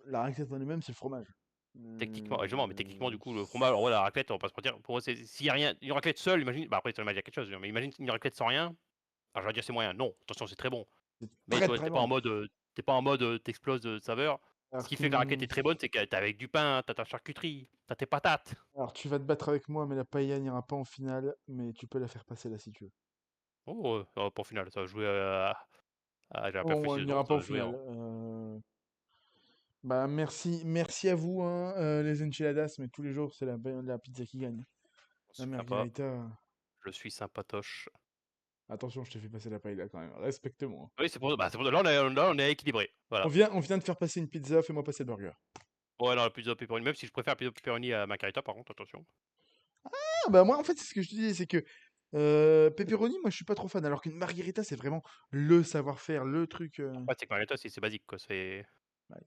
la raclette en elle-même, c'est le fromage. ouais, justement, mais techniquement, du coup, le fromage, alors ouais, la raclette, on va pas se mentir, pour moi, s'il y a rien, une raclette seule, imagine, bah après, sur l'image, il y a quelque chose, mais imagine une raclette sans rien, alors je vais dire c'est moyen, non, attention, c'est très bon, C'est mais très tu vois, très bon. t'es pas en mode, t'exploses de saveur. Ce Alors, qui fait que la raclette est très bonne, c'est que t'as avec du pain, t'as ta charcuterie, t'as tes patates. Alors, tu vas te battre avec moi, mais la paella n'ira pas en finale, mais tu peux la faire passer là si tu veux. Oh, pour final, ça va jouer j'ai la Bon, elle perfection, n'ira ça pas en va jouer finale. en. Bah, merci à vous, hein, les enchiladas, mais tous les jours, c'est la pizza qui gagne. La Sympa, margarita. je suis sympatoche. Attention, je t'ai fait passer la paella quand même. Respecte-moi. Oui, c'est pour là, on est équilibré. Voilà. On vient de faire passer une pizza, fais-moi passer le burger. Ouais, non, la pizza pepperoni, même si je préfère la pizza pepperoni à margarita, par contre, attention. Ah, bah, moi, en fait, c'est ce que je te dis, c'est que pepperoni, moi, je suis pas trop fan, alors qu'une margarita, c'est vraiment le savoir-faire, le truc. Après, c'est que margarita, c'est basique, quoi. C'est. Ouais.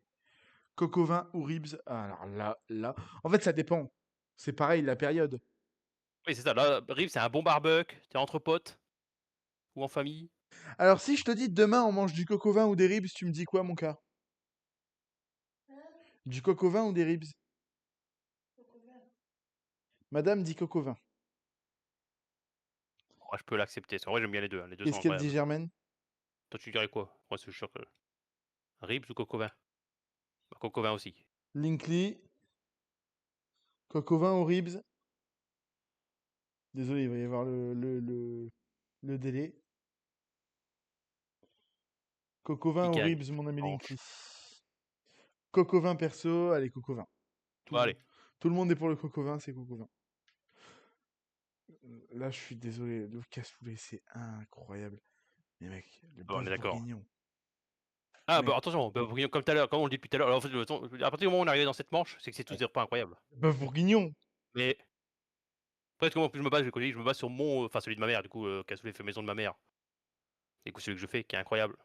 Coq au vin ou ribs. Ah, alors là. En fait, ça dépend. C'est pareil, la période. Oui, c'est ça. Là, rib, c'est un bon barbecue. T'es entre potes ou en famille. Alors, si je te dis demain, on mange du coq au vin ou des ribs, tu me dis quoi, mon cas? Du coq au vin ou des ribs? Madame dit coq au vin. Ouais, je peux l'accepter. En vrai, j'aime bien les deux. Hein. Les deux sont Qu'est-ce qu'elle dit, incroyables. Germaine? Toi, tu dirais quoi? Moi, c'est sûr que. Ribs ou coq au vin? Bah, coq au vin aussi. Linkley, coq au vin ou ribs? Désolé, il va y avoir le délai. Coq au vin Qui ou gagne? ribs, mon ami Linkley? Tranche. Coq au vin perso, allez, coq au vin. Tout, Bon, allez. tout le monde est pour le coq au vin, c'est coq au vin. Là, je suis désolé, le cassoulet, c'est incroyable. Mais mec, le Bon, on bœuf est d'accord. bourguignon. Ah, Mec, bah attention, bah, comme tout à l'heure, comme on le dit depuis tout à l'heure. Alors, en fait, à partir du moment où on est arrivé dans cette manche, c'est que c'est tous ouais, des repas incroyables. le bœuf bourguignon. Mais après, comment plus je me base, je me base sur enfin celui de ma mère, du coup, cassoulet fait maison de ma mère. Et du coup, celui que je fais, qui est incroyable.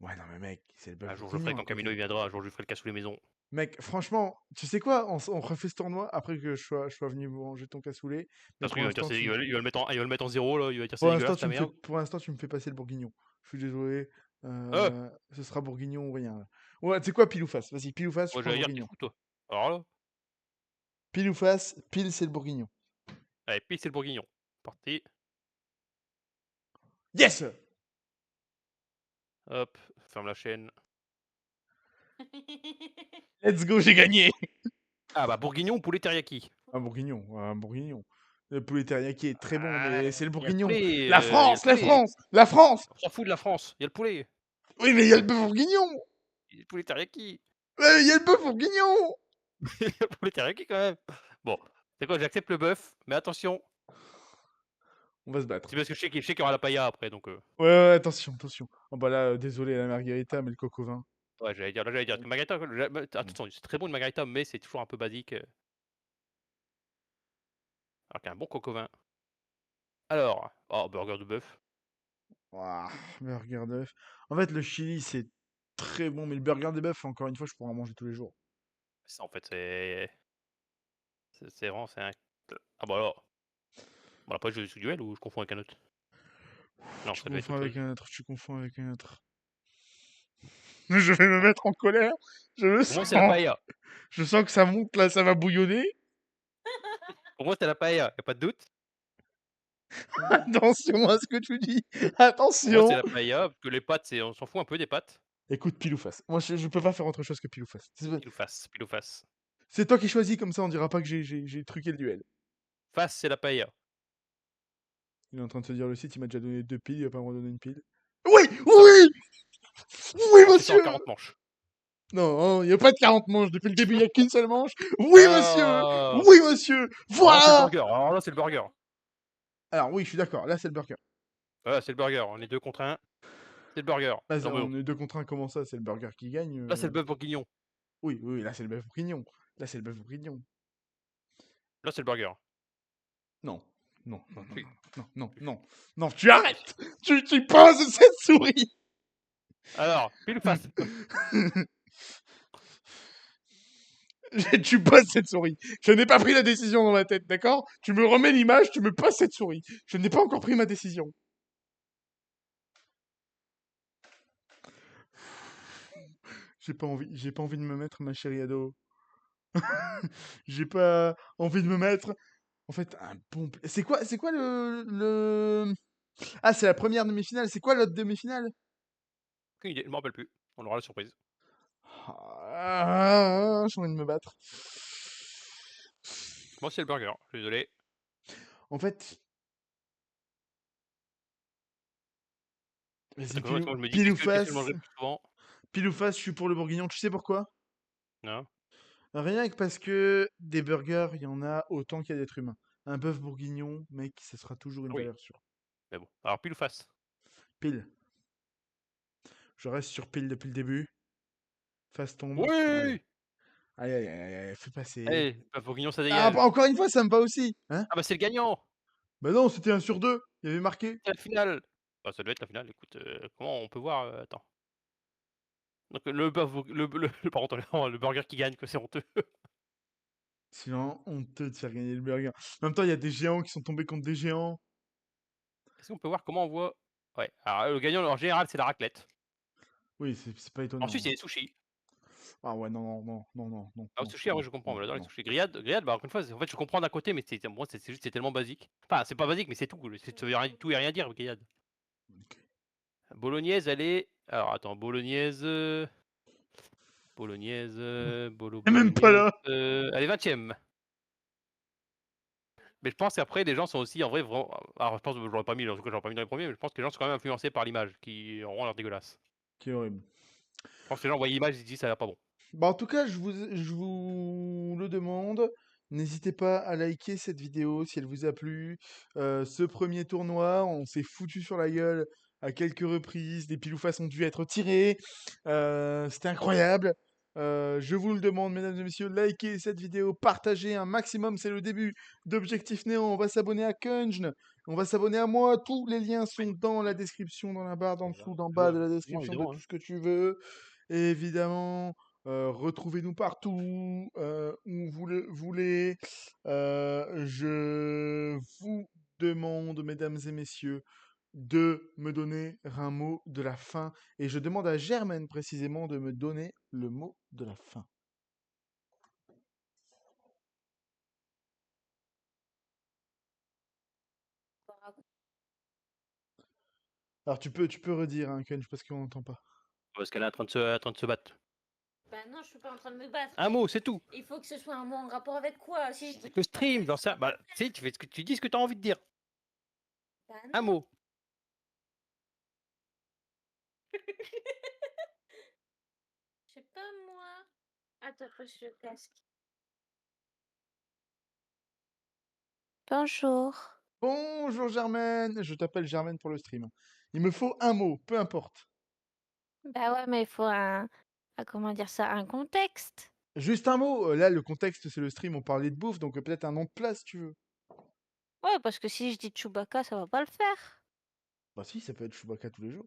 Ouais, non, mais mec, c'est le bœuf Un jour, je le ferai bourguignon à quand Camino il côté. viendra. Un jour, je lui ferai le cassoulet maison. Mec, franchement, tu sais quoi? On refait ce tournoi après que je sois venu vous manger ton cassoulet. Mais Ça se trouve, il va dire, il va le mettre en zéro, là. Il va dire, c'est dégueulasse, ta merde. pour l'instant, tu me fais passer le bourguignon. Je suis désolé. Euh, Ce sera bourguignon ou rien, là. Ouais, tu sais quoi, pile ou face? Vas-y, pile ou face, je Moi, prends le j'allais dire, t'es bourguignon. fou, toi. Alors là, Pile ou face, pile, c'est le bourguignon. allez, puis c'est le bourguignon. Parti. Yes! Hop, ferme la chaîne. Let's go, j'ai gagné. Ah bah bourguignon ou poulet teriyaki? Un bourguignon, un bourguignon. Le poulet teriyaki est très bon, Ah, mais c'est le il y a le bourguignon. poulet, La il y a le France, la poulet! France, la France. On s'en fout de la France, il y a le poulet! Oui, mais il y a le bœuf bourguignon. Il y a le poulet teriyaki! Ouais, il y a le bœuf bourguignon. Il y a le poulet teriyaki quand même! Bon, c'est quoi? J'accepte le bœuf, mais attention, On va se battre. c'est parce que je sais qu'il y aura la paella après donc Ouais, ouais, attention, attention. Oh bah là, désolé, la margarita, mais le coq au vin. ouais, j'allais dire que margarita, attention, c'est très bon une margarita, mais c'est toujours un peu basique, alors qu'un bon coq au vin. Alors, oh burger de bœuf. Ouah, burger d'œuf. En fait, le chili, c'est très bon, mais le burger de bœuf, encore une fois, je pourrais en manger tous les jours. Ça en fait c'est vraiment c'est un ah bah alors, bon après je suis duel ou je confonds avec un autre? Non, Tu ça devait être confonds autre avec chose. un autre, tu confonds avec un autre. Je vais me mettre en colère. Je le Pour moi, c'est la sens. paella. Je sens que ça monte là, ça va bouillonner. Pour moi, c'est la paella, y a pas de doute. Attention à ce que tu dis. Pour moi, c'est Attention. la paella, parce que les pâtes, on s'en fout un peu des pâtes. Écoute, pile ou face. Moi, je peux pas faire autre chose que pile ou face. Pile ou face, pile ou face. C'est toi qui choisis, comme ça, on dira pas que j'ai truqué le duel. Face, c'est la paella. Il est en train de se dire le site, il m'a déjà donné 2 piles, il va pas me redonner une pile. Oui, Ça, oui, oui, alors c'est ça en monsieur. 40 manches. Non, il n'y a pas de 40 manches. Depuis le début, il n'y a qu'une seule manche. Oui, monsieur. Ah! Oui, monsieur. Alors là, c'est le Voilà. burger, alors là, c'est le burger. Alors oui, je suis d'accord. Là, c'est le burger. Voilà, c'est le burger, on est 2 contre 1, c'est le burger. Là, Non mais oh, on est 2 contre 1, comment ça? C'est le burger qui gagne. là, c'est le bœuf bourguignon, Oui, oui, là, c'est le bœuf bourguignon. Là, c'est le bœuf bourguignon. là, c'est le burger. Non. Non, non, non, Si, non, non, si, non, non, tu arrêtes! Tu poses cette souris! alors, pile ou face? Tu poses cette souris. Je n'ai pas pris la décision dans ma tête, d'accord? Tu me remets l'image, tu me poses cette souris. Je n'ai pas encore pris ma décision. J'ai pas envie de me mettre, ma chérie ado. J'ai pas envie de me mettre. En fait, un bon. C'est quoi le. Ah, c'est la première demi-finale. C'est quoi l'autre demi-finale? Aucune idée, je m'en rappelle plus. On aura la surprise. Ah, j'ai envie de me battre. Moi, c'est le burger, je suis désolé. En fait, vas-y, Parce que moi, je me dis: pile ou «Qu'est-ce que je face. mangerai le plus souvent?» Pile ou face, je suis pour le bourguignon. Tu sais pourquoi? Non? Rien que parce que des burgers, il y en a autant qu'il y a d'êtres humains. Un bœuf bourguignon, mec, ce sera toujours une Oui, valeur sûre. mais bon. Alors pile ou face? Pile. Je reste sur pile depuis le début. Face tombe. Allez. Oui! Aïe, aïe, aïe, aïe, fais passer. Allez, bœuf bourguignon, ça Ah, dégage. encore une fois, ça me va aussi. Hein? Ah bah, c'est le gagnant! Bah non, c'était un sur deux. Il y avait marqué. C'est la finale! Bah, ça doit être la finale, écoute, comment on peut voir, attends. Donc le bœuf bourg le par contre, le burger qui gagne quoi, c'est honteux. C'est vraiment honteux de faire gagner le burger. En même temps, il y a des géants qui sont tombés contre des géants. Est-ce qu'on peut voir comment on voit ouais, alors le gagnant en général, c'est la raclette. Oui, c'est pas Ensuite, il y étonnant. a les sushis. Ah ouais, non, non, non, non, non, Ah, les non, sushis, en vrai, non, je comprends, non, moi j'adore les non. sushis. Grillades, bah, encore une fois, en fait, je comprends d'un côté, mais c'est moi, c'est juste, c'est tellement basique. Enfin, c'est pas basique, mais c'est tout, ça veut rien tout et rien dire, grillade. Ok. Bolognaise, elle est alors attends, Et même pas bolognaise, là. elle est 20e. Mais je pense qu'après les gens sont aussi en vrai vraiment alors je pense que j'aurais pas mis, en tout cas j'aurais pas mis dans les premiers, mais je pense que les gens sont quand même influencés par l'image qui rend l'air dégueulasse. Qui horrible. Je pense que les gens voient l'image, ils se disent: «Ça a l'air pas bon». Bah, en tout cas, je vous le demande. N'hésitez pas à liker cette vidéo si elle vous a plu. Ce premier tournoi, on s'est foutu sur la gueule à quelques reprises. Des pile-ou-face ont dû être tirés. C'était incroyable. Je vous le demande, mesdames et messieurs, likez cette vidéo, partagez un maximum. C'est le début d'Objectif Néant. On va s'abonner à Kunjn. On va s'abonner à moi. Tous les liens sont dans la description, dans la barre d'en dessous, d'en bas de la description de Évidemment, tout hein. ce que tu veux. Et évidemment. Retrouvez-nous partout où vous le voulez. Je vous demande, mesdames et messieurs, de me donner un mot de la fin. Et je demande à Germaine précisément de me donner le mot de la fin. Alors tu peux redire, hein, Ken, parce qu'on n'entend pas. Parce qu'elle est en train de se battre. Bah non, je suis pas en train de me battre. Un mais mot, c'est tout. Il faut que ce soit un mot en rapport avec quoi? Si je dis Le stream, Chewbacca, j'en sais rien. ça va Bah, pas tu sais, tu dis ce que tu as envie de dire. Bah Un non. mot. Je sais pas moi. Attends, faut que je le casque. Bonjour. Bonjour Germaine, je t'appelle Germaine pour le stream. Il me faut un mot, peu importe. Bah ouais, mais il faut comment dire ça, un contexte. Juste un mot. Là, le contexte, c'est le stream, on parlait de bouffe, donc peut-être un nom de place, si tu veux. Ouais, parce que si je dis Chewbacca, ça va pas le faire. Bah si, ça peut être Chewbacca tous les jours.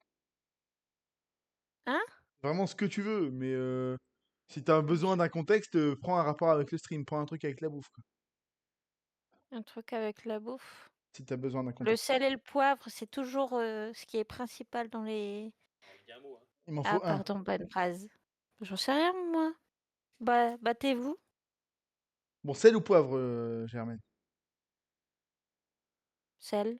Hein? Vraiment ce que tu veux, mais si t'as besoin d'un contexte, prends un rapport avec le stream, prends un truc avec la bouffe, quoi. Un truc avec la bouffe. Si t'as besoin d'un Le contexte. sel et le poivre, c'est toujours ce qui est principal dans les... Dis un mot, hein. Il m'en Ah, faut un. pardon, bonne phrase. J'en sais rien, moi. Bah, battez-vous. Bon, sel ou poivre, Germaine? Sel.